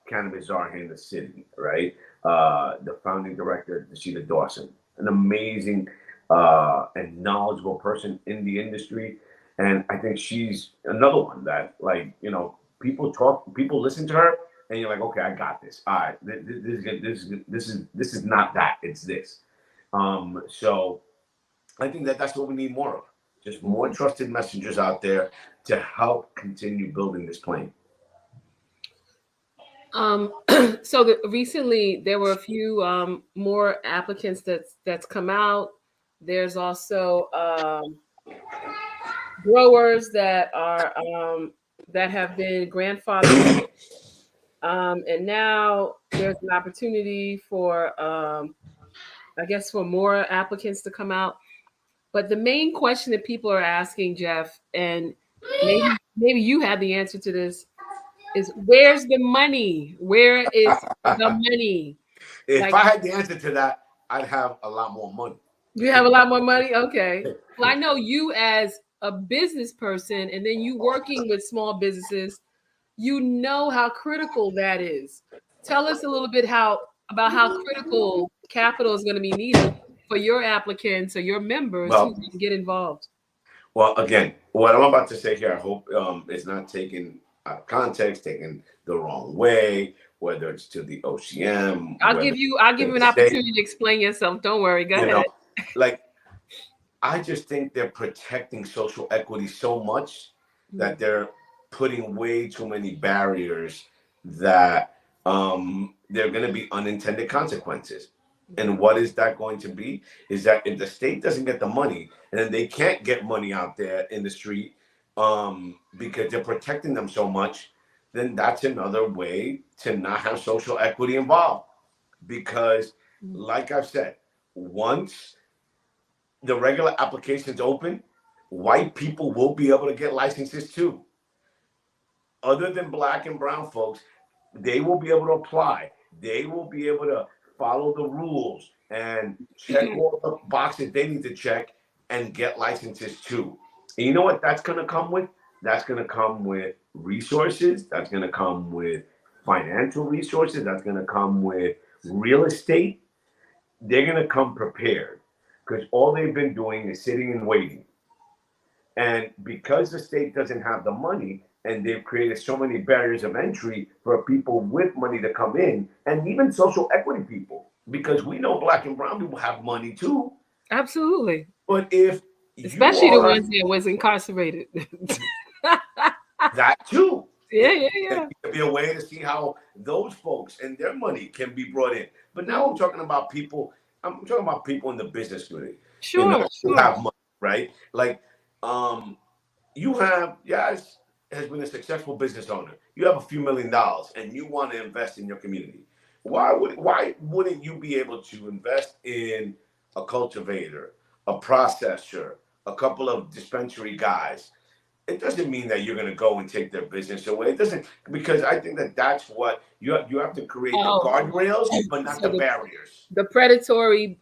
cannabis czar here in the city, right? The founding director, Sheila Dawson, an amazing and knowledgeable person in the industry. And I think she's another one that, people listen to her, and you're like, okay, I got this. All right, this is not that. It's this. So I think that that's what we need more of. Just more trusted messengers out there to help continue building this plane. Um, recently there were a few more applicants that's come out. There's also growers that have been grandfathered, and now there's an opportunity for I guess for more applicants to come out. But the main question that people are asking, Jeff, and maybe you have the answer to this, is where's the money? Where is the money? If Like, I had the answer to that, I'd have a lot more money. you have a lot more money? Okay. Well, I know you as a business person, and then you working with small businesses, you know how critical that is. Tell us a little bit about how critical capital is going to be needed for your applicants or your members who Well, can get involved. well, again, what I'm about to say here, I hope it's not taken out of context, taken the wrong way, whether it's to the OCM. I'll give you an opportunity to explain yourself. Don't worry. Go ahead. Like, I just think they're protecting social equity so much that they're putting way too many barriers that there are going to be unintended consequences. And what is that going to be? Is that if the state doesn't get the money, and then they can't get money out there in the street because they're protecting them so much, then that's another way to not have social equity involved. Because, like I've said, once the regular applications open, white people will be able to get licenses too. Other than black and brown folks, they will be able to apply. They will be able to follow the rules and check all the boxes they need to check and get licenses too. And you know what that's going to come with? That's going to come with resources. That's going to come with financial resources. That's going to come with real estate. They're going to come prepared because all they've been doing is sitting and waiting. And because the state doesn't have the money, and they've created so many barriers of entry for people with money to come in, and even social equity people, because we know black and brown people have money too. Absolutely. But if especially the ones that was incarcerated. That too. Yeah. It could be a way to see how those folks and their money can be brought in. But now I'm talking about people in the business community. Sure. Who have money, right? Like, you have, yes, has been a successful business owner. You have a few $1 million and you want to invest in your community. Why wouldn't you be able to invest in a cultivator, a processor, a couple of dispensary guys? It doesn't mean that you're going to go and take their business away. It doesn't, because I think that that's what you have to create the guardrails, but not the barriers. The predatory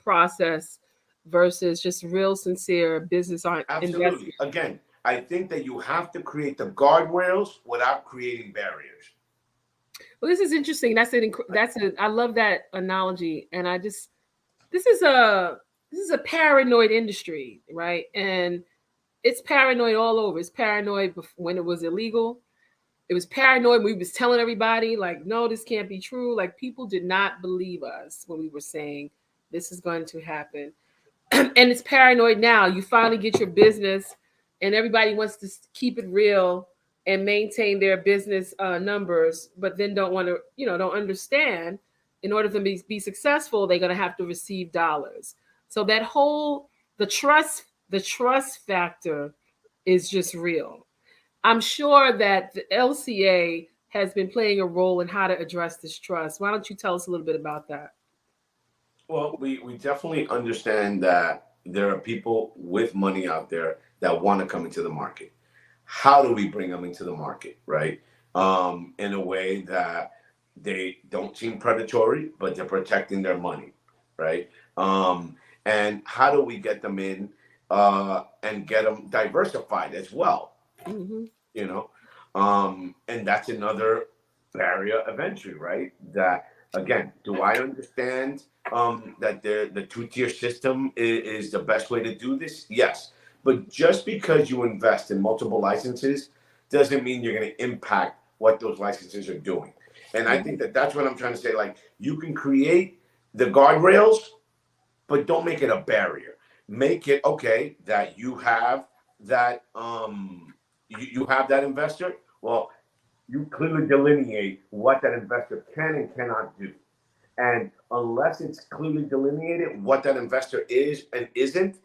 process versus just real sincere business Absolutely. investment. Again, I think that you have to create the guardrails without creating barriers. Well, this is interesting. I love that analogy. And this is a paranoid industry, right? And it's paranoid all over. It's paranoid when it was illegal. It was paranoid. We was telling everybody like, no, this can't be true. Like, people did not believe us when we were saying this is going to happen. And it's paranoid now. You finally get your business and everybody wants to keep it real and maintain their business numbers, but then don't want to, don't understand in order to be successful, they're going to have to receive dollars. So that the trust factor is just real. I'm sure that the LCA has been playing a role in how to address this trust. Why don't you tell us a little bit about that? Well, we definitely understand that there are people with money out there that want to come into the market. How do we bring them into the market, right? In a way that they don't seem predatory, but they're protecting their money, right? And how do we get them in and get them diversified as well? Mm-hmm. And that's another barrier of entry, right? That, again, do I understand that the two-tier system is the best way to do this? Yes. But just because you invest in multiple licenses doesn't mean you're going to impact what those licenses are doing. And I think that that's what I'm trying to say. Like, you can create the guardrails, but don't make it a barrier. Make it okay that you have that you have that investor. Well, you clearly delineate what that investor can and cannot do. And unless it's clearly delineated what that investor is and isn't,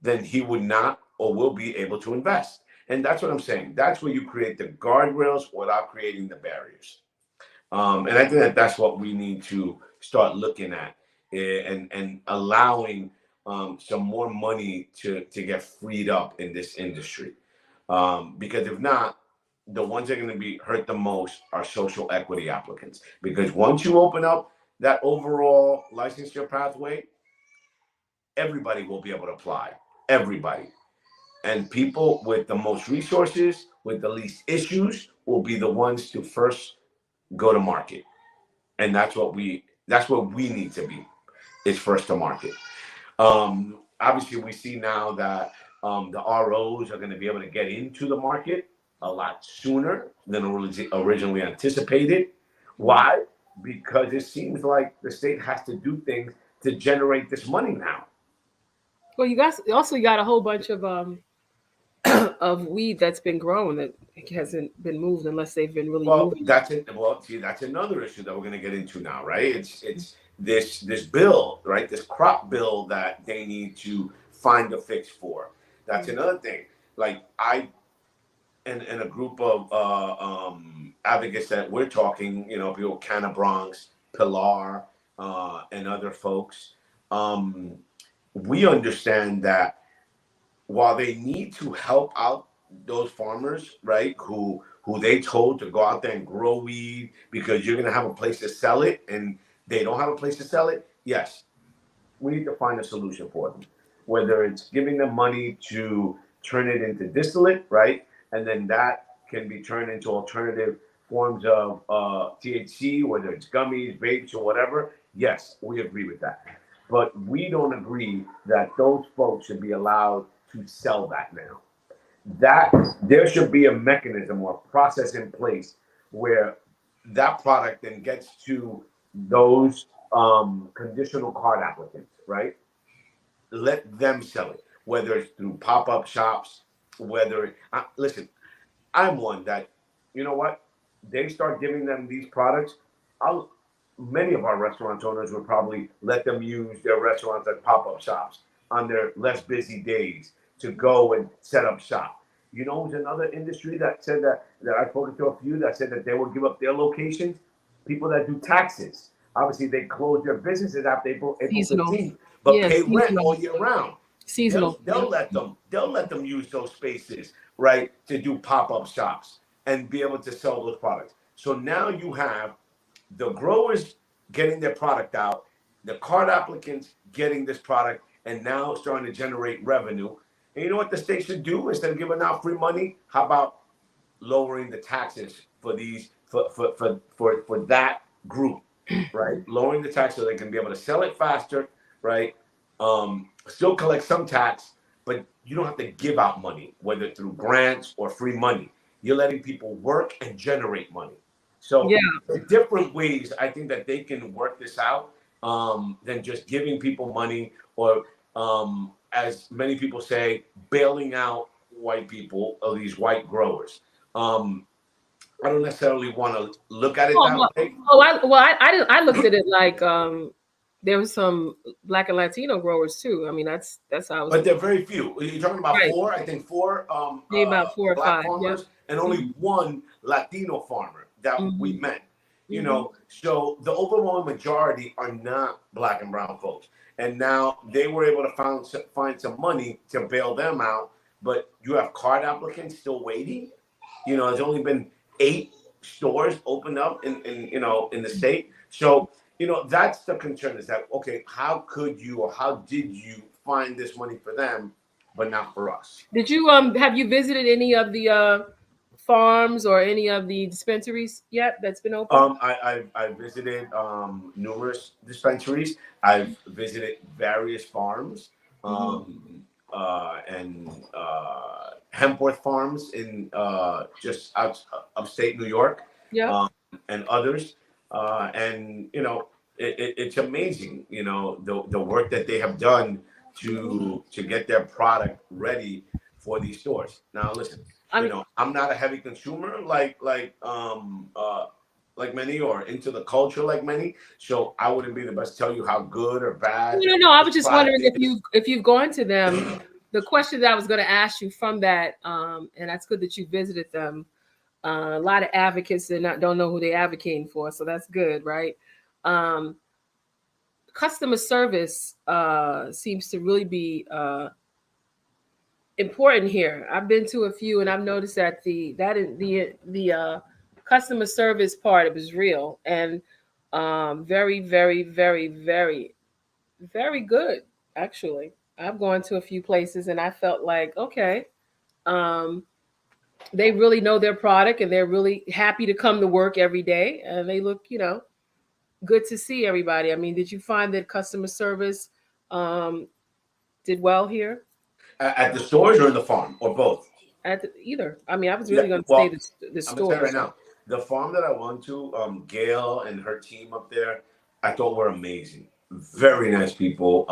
then he would not or will be able to invest. And that's what I'm saying. That's where you create the guardrails without creating the barriers. And I think that that's what we need to start looking at and allowing some more money to get freed up in this industry. Because if not, the ones that are going to be hurt the most are social equity applicants. Because once you open up that overall licensure pathway, everybody will be able to apply. Everybody. And people with the most resources, with the least issues, will be the ones to first go to market. And that's what we need to be, is first to market. Obviously, we see now that the ROs are going to be able to get into the market a lot sooner than originally anticipated. Why? Because it seems like the state has to do things to generate this money now. Well, you guys also got a whole bunch of of weed that's been grown that hasn't been moved unless they've been really moving. That's another issue that we're going to get into now, right? It's this bill, right? This crop bill that they need to find a fix for. That's another thing. Like and a group of advocates that we're talking, people, Canna Bronx, Pilar, and other folks. We understand that while they need to help out those farmers, right, who they told to go out there and grow weed because you're going to have a place to sell it, and they don't have a place to sell it, yes, we need to find a solution for them. Whether it's giving them money to turn it into distillate, right, and then that can be turned into alternative forms of THC, whether it's gummies, vapes, or whatever, yes, we agree with that. But we don't agree that those folks should be allowed to sell that now. That there should be a mechanism or process in place where that product then gets to those conditional card applicants, right? Let them sell it, whether it's through pop-up shops, listen, I'm one that, you know what? They start giving them these products. Many of our restaurant owners would probably let them use their restaurants as pop-up shops on their less busy days to go and set up shop. You know, there's another industry that said that I've spoken to a few that said that they will give up their locations. People that do taxes. Obviously, they close their businesses after April 15th, but pay rent all year round. Seasonal. They'll let them use those spaces, right, to do pop-up shops and be able to sell those products. So now you have the growers getting their product out, the card applicants getting this product, and now starting to generate revenue. And you know what the state should do instead of giving out free money? How about lowering the taxes for these for that group, right? Lowering the tax so they can be able to sell it faster, right? Still collect some tax, but you don't have to give out money, whether through grants or free money. You're letting people work and generate money. So different ways I think that they can work this out than just giving people money or, as many people say, bailing out white people or these white growers. I don't necessarily want to look at it that way. I looked at it like there was some Black and Latino growers too. I mean, that's how. But they're very few. You're talking about four. I think four. Maybe about 4 or Black 5 farmers, and only one Latino farmer that we met. You know, so the overwhelming majority are not Black and brown folks. And now they were able to find some money to bail them out. But you have card applicants still waiting. You know, there's only been 8 stores opened up in the state. So, you know, that's the concern, is that, okay, how did you find this money for them, but not for us? Did you have you visited any of the farms or any of the dispensaries yet that's been open? I visited numerous dispensaries. I've visited various farms and Hempworth farms in just upstate New York, and others. And you know, it's amazing, you know, the work that they have done to get their product ready for these stores. Now, listen, I'm not a heavy consumer like many, or into the culture like many, so I wouldn't be the best to tell you how good or bad. No. I was just wondering if you've gone to them. The question that I was going to ask you from that, and that's good that you visited them. A lot of advocates don't know who they're advocating for, so that's good, right? customer service seems to really be important here. I've been to a few, and I've noticed that the customer service part of it is real and very, very, very, very, very good. Actually, I've gone to a few places, and I felt like, okay, um, they really know their product, and they're really happy to come to work every day, and they look, good to see everybody. I mean, did you find that customer service um, did well here? At the stores or in the farm or both? Either. I mean, I was Yeah. really going to say Well, the I'm gonna tell you right stores. now, the farm that I went to, Gail and her team up there, I thought were amazing. Very nice people.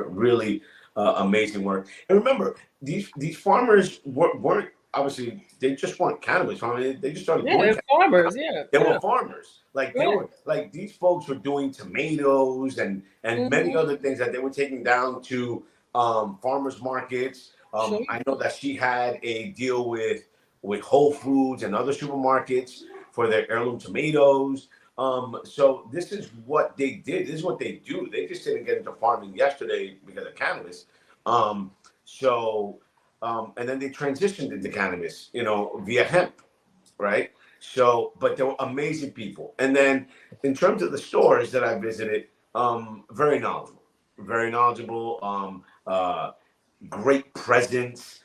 Really amazing work. And remember, these farmers weren't obviously they just weren't cannabis farmers. They just started Yeah, doing they're cannabis. farmers. Yeah, They yeah. were farmers. Like they Right. were like these folks were doing tomatoes and many Mhm. other things that they were taking down to farmers markets. Sure. I know that she had a deal with Whole Foods and other supermarkets for their heirloom tomatoes. So this is what they did. This is what they do. They just didn't get into farming yesterday because of cannabis. Um, so and then they transitioned into cannabis, via hemp, right? So, but they were amazing people. And then in terms of the stores that I visited, very knowledgeable, very knowledgeable. Great presence,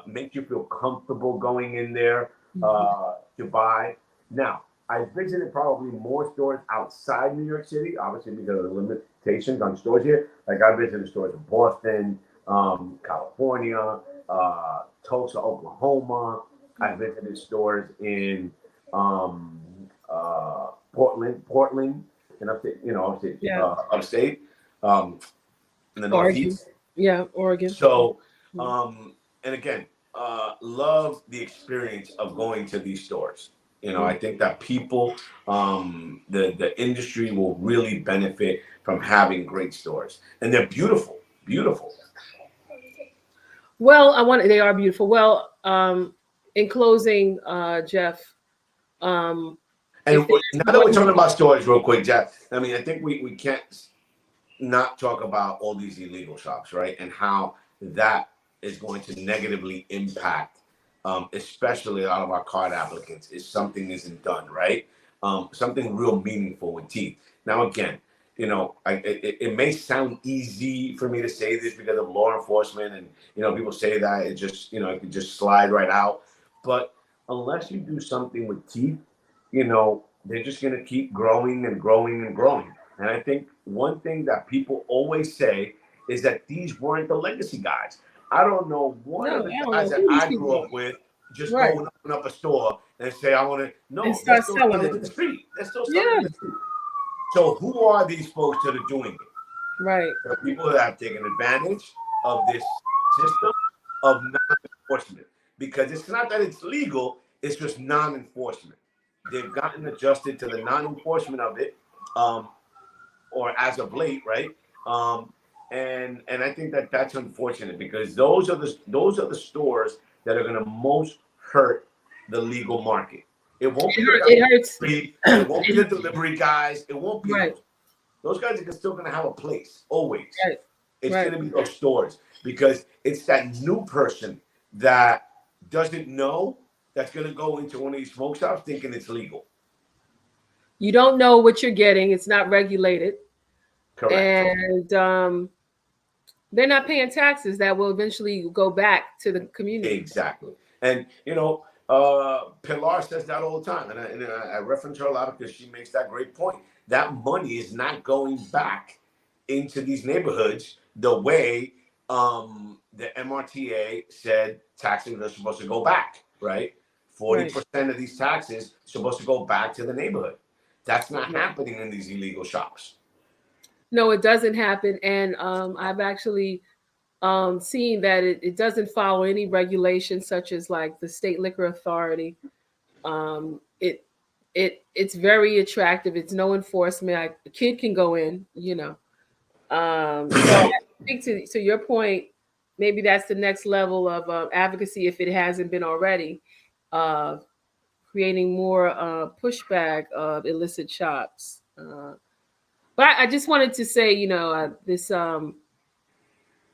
make you feel comfortable going in there to buy. Now, I visited probably more stores outside New York City, obviously because of the limitations on stores here. Like I visited stores in Boston, California, Tulsa, Oklahoma. I visited stores in um, Portland, in upstate, in the Oregon. Northeast. Yeah, Oregon. So, and again, love the experience of going to these stores. I think that people, the industry will really benefit from having great stores, and they're beautiful, beautiful. Well, they are beautiful. Well, in closing, Jeff, um, And if there's now that we're one, talking about stores, real quick, Jeff. I mean, I think we can't not talk about all these illegal shops, right? And how that is going to negatively impact, especially a lot of our card applicants, if something isn't done, right? Something real meaningful with teeth. Now, again, it may sound easy for me to say this because of law enforcement, and people say that it just, it could just slide right out. But unless you do something with teeth, they're just going to keep growing and growing and growing. And I think one thing that people always say is that these weren't the legacy guys. I don't know one no, of the I don't guys know that who these I people grew are. up with just Right, go and open up a store and say, I want to. and No, they're start still selling selling it. in the street. They're still selling Yeah, in the street. So who are these folks that are doing it? right. There are people that have taken advantage of this system of non-enforcement, because it's not that it's legal, it's just non-enforcement. They've gotten adjusted to the non-enforcement of it, or as of late, right? And I think that that's unfortunate, because those are the stores that are going to most hurt the legal market. It won't be the It hurts. it won't be the delivery guys. It won't be Right, those guys are still going to have a place always. right, It's right. going to be those stores, because it's that new person that doesn't know that's going to go into one of these smoke shops thinking it's legal. You don't know what you're getting. It's not regulated, Correct. and they're not paying taxes that will eventually go back to the community. Exactly. And Pilar says that all the time, and I reference her a lot because she makes that great point. That money is not going back into these neighborhoods the way the MRTA said taxes are supposed to go back. Right, 40% of these taxes are supposed to go back to the neighborhood. That's not happening in these illegal shops. No, it doesn't happen, and I've actually seen that it doesn't follow any regulations, such as like the state liquor authority. It's very attractive. It's no enforcement. A kid can go in, So I think to your point, maybe that's the next level of advocacy, if it hasn't been already, of creating more pushback of illicit shops. But I just wanted to say, this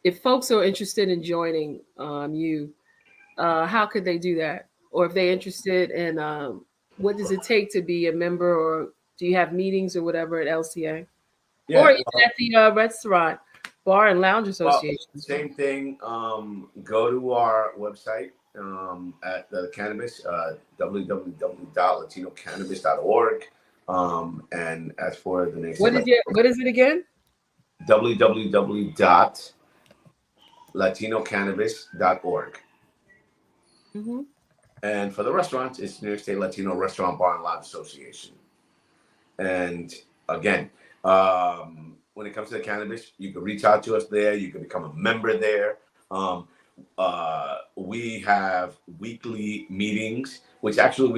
if folks are interested in joining you, how could they do that? Or if they're interested in what does it take to be a member, or do you have meetings or whatever at LCA? Or Yeah. even at the restaurant, bar and lounge association. Well, same thing. Go to our website at the cannabis, www.latinocannabis.org. And as for the next, What is it again? www.latinocannabis.org. Mm-hmm. And for the restaurants, it's New York State Latino Restaurant Bar and Lounge Association. And again, when it comes to the cannabis, you can reach out to us there. You can become a member there. We have weekly meetings, which actually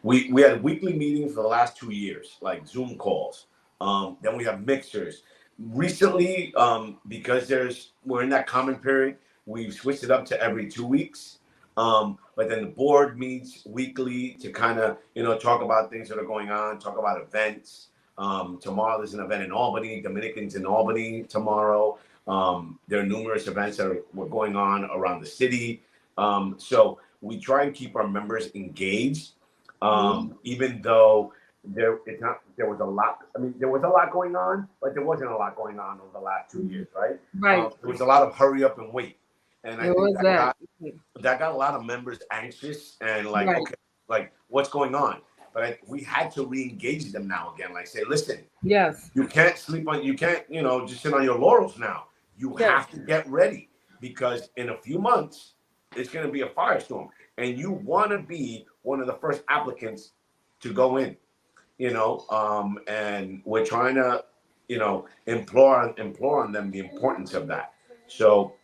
we had weekly meetings for the last 2 years, like Zoom calls. Then we have mixers. Recently, because we're in that common period, we've switched it up to every 2 weeks. But then the board meets weekly to kind of, talk about things that are going on, talk about events. Tomorrow there's an event in Albany, Dominicans in Albany tomorrow. There are numerous events that were going on around the city. So we try and keep our members engaged, even though there was a lot. I mean, there was a lot going on, but there wasn't a lot going on over the last 2 years, right? Right. There was a lot of hurry up and wait. And I think that got a lot of members anxious and like, right. Okay, like what's going on? But we had to re-engage them now again. Like say, listen, yes, you can't sleep on, you can't, just sit on your laurels now. You have to get ready because in a few months, it's going to be a firestorm. And you want to be one of the first applicants to go in, and we're trying to, implore on them the importance of that. So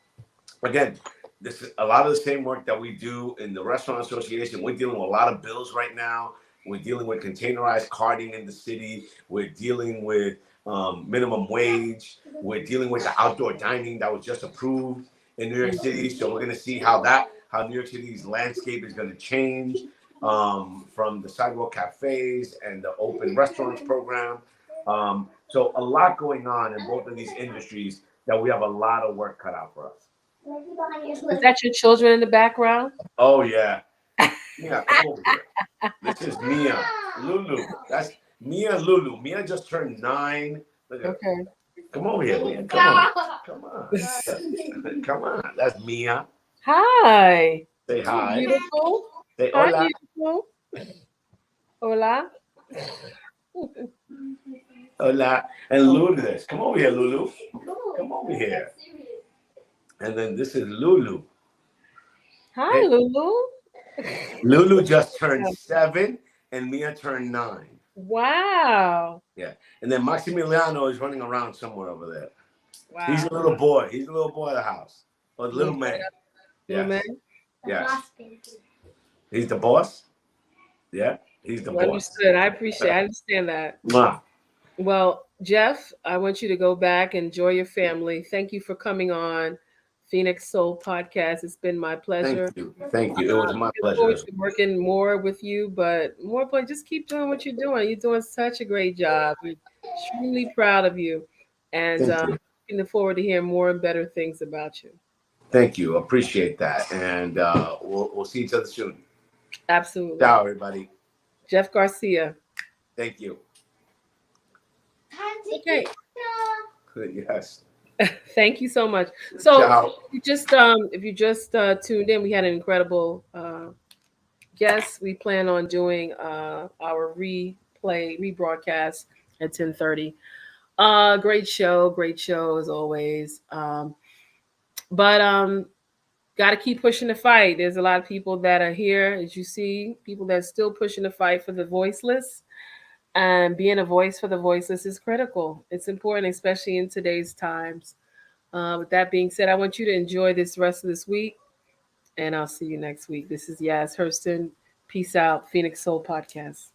again, this is a lot of the same work that we do in the restaurant association. We're dealing with a lot of bills right now. We're dealing with containerized carting in the city. We're dealing with minimum wage. We're dealing with the outdoor dining that was just approved in New York City. So we're going to see how New York City's landscape is going to change from the sidewalk cafes and the open restaurants program. So a lot going on in both of these industries that we have a lot of work cut out for us. Is that your children in the background? Oh, yeah. Mia, come over here. This is Mia. Lulu. That's Mia Lulu. Mia just turned 9. Look at Okay. her. Come over here, Mia. Come on. Come on. Come on. That's Mia. Hi. Say hi. Beautiful. Say Hi, hola. beautiful. Hola. Hola. And Lourdes. Come over here, Lulu. Come over here. And then this is Lulu. Hi, hey. Lulu. Lulu just turned 7 and Mia turned 9. Wow. Yeah. And then Maximiliano is running around somewhere over there. Wow. He's a little boy. He's a little boy of the house. Or the little man. Little man? Yes. He's the boss? Yeah. He's the boss. Understood. I understand that. Wow. Well, Jeff, I want you to go back, enjoy your family. Thank you for coming on Phoenix Soul Podcast. It's been my pleasure. Thank you. It was my pleasure. I look forward to working more with you, but more importantly, just keep doing what you're doing. You're doing such a great job. We're extremely proud of you. And looking forward to hearing more and better things about you. Thank you. Appreciate that. And we'll see each other soon. Absolutely. Ciao, everybody. Jeff Garcia. Thank you. Okay. Yes. Thank you so much. So if you just tuned in, we had an incredible guest. We plan on doing our rebroadcast at 10:30. Great show as always. But got to keep pushing the fight. There's a lot of people that are here, as you see, people that are still pushing the fight for the voiceless. And being a voice for the voiceless is critical. It's important, especially in today's times. With that being said, I want you to enjoy this rest of this week, and I'll see you next week. This is Hurston. Peace out. Phoenix Soul Podcast.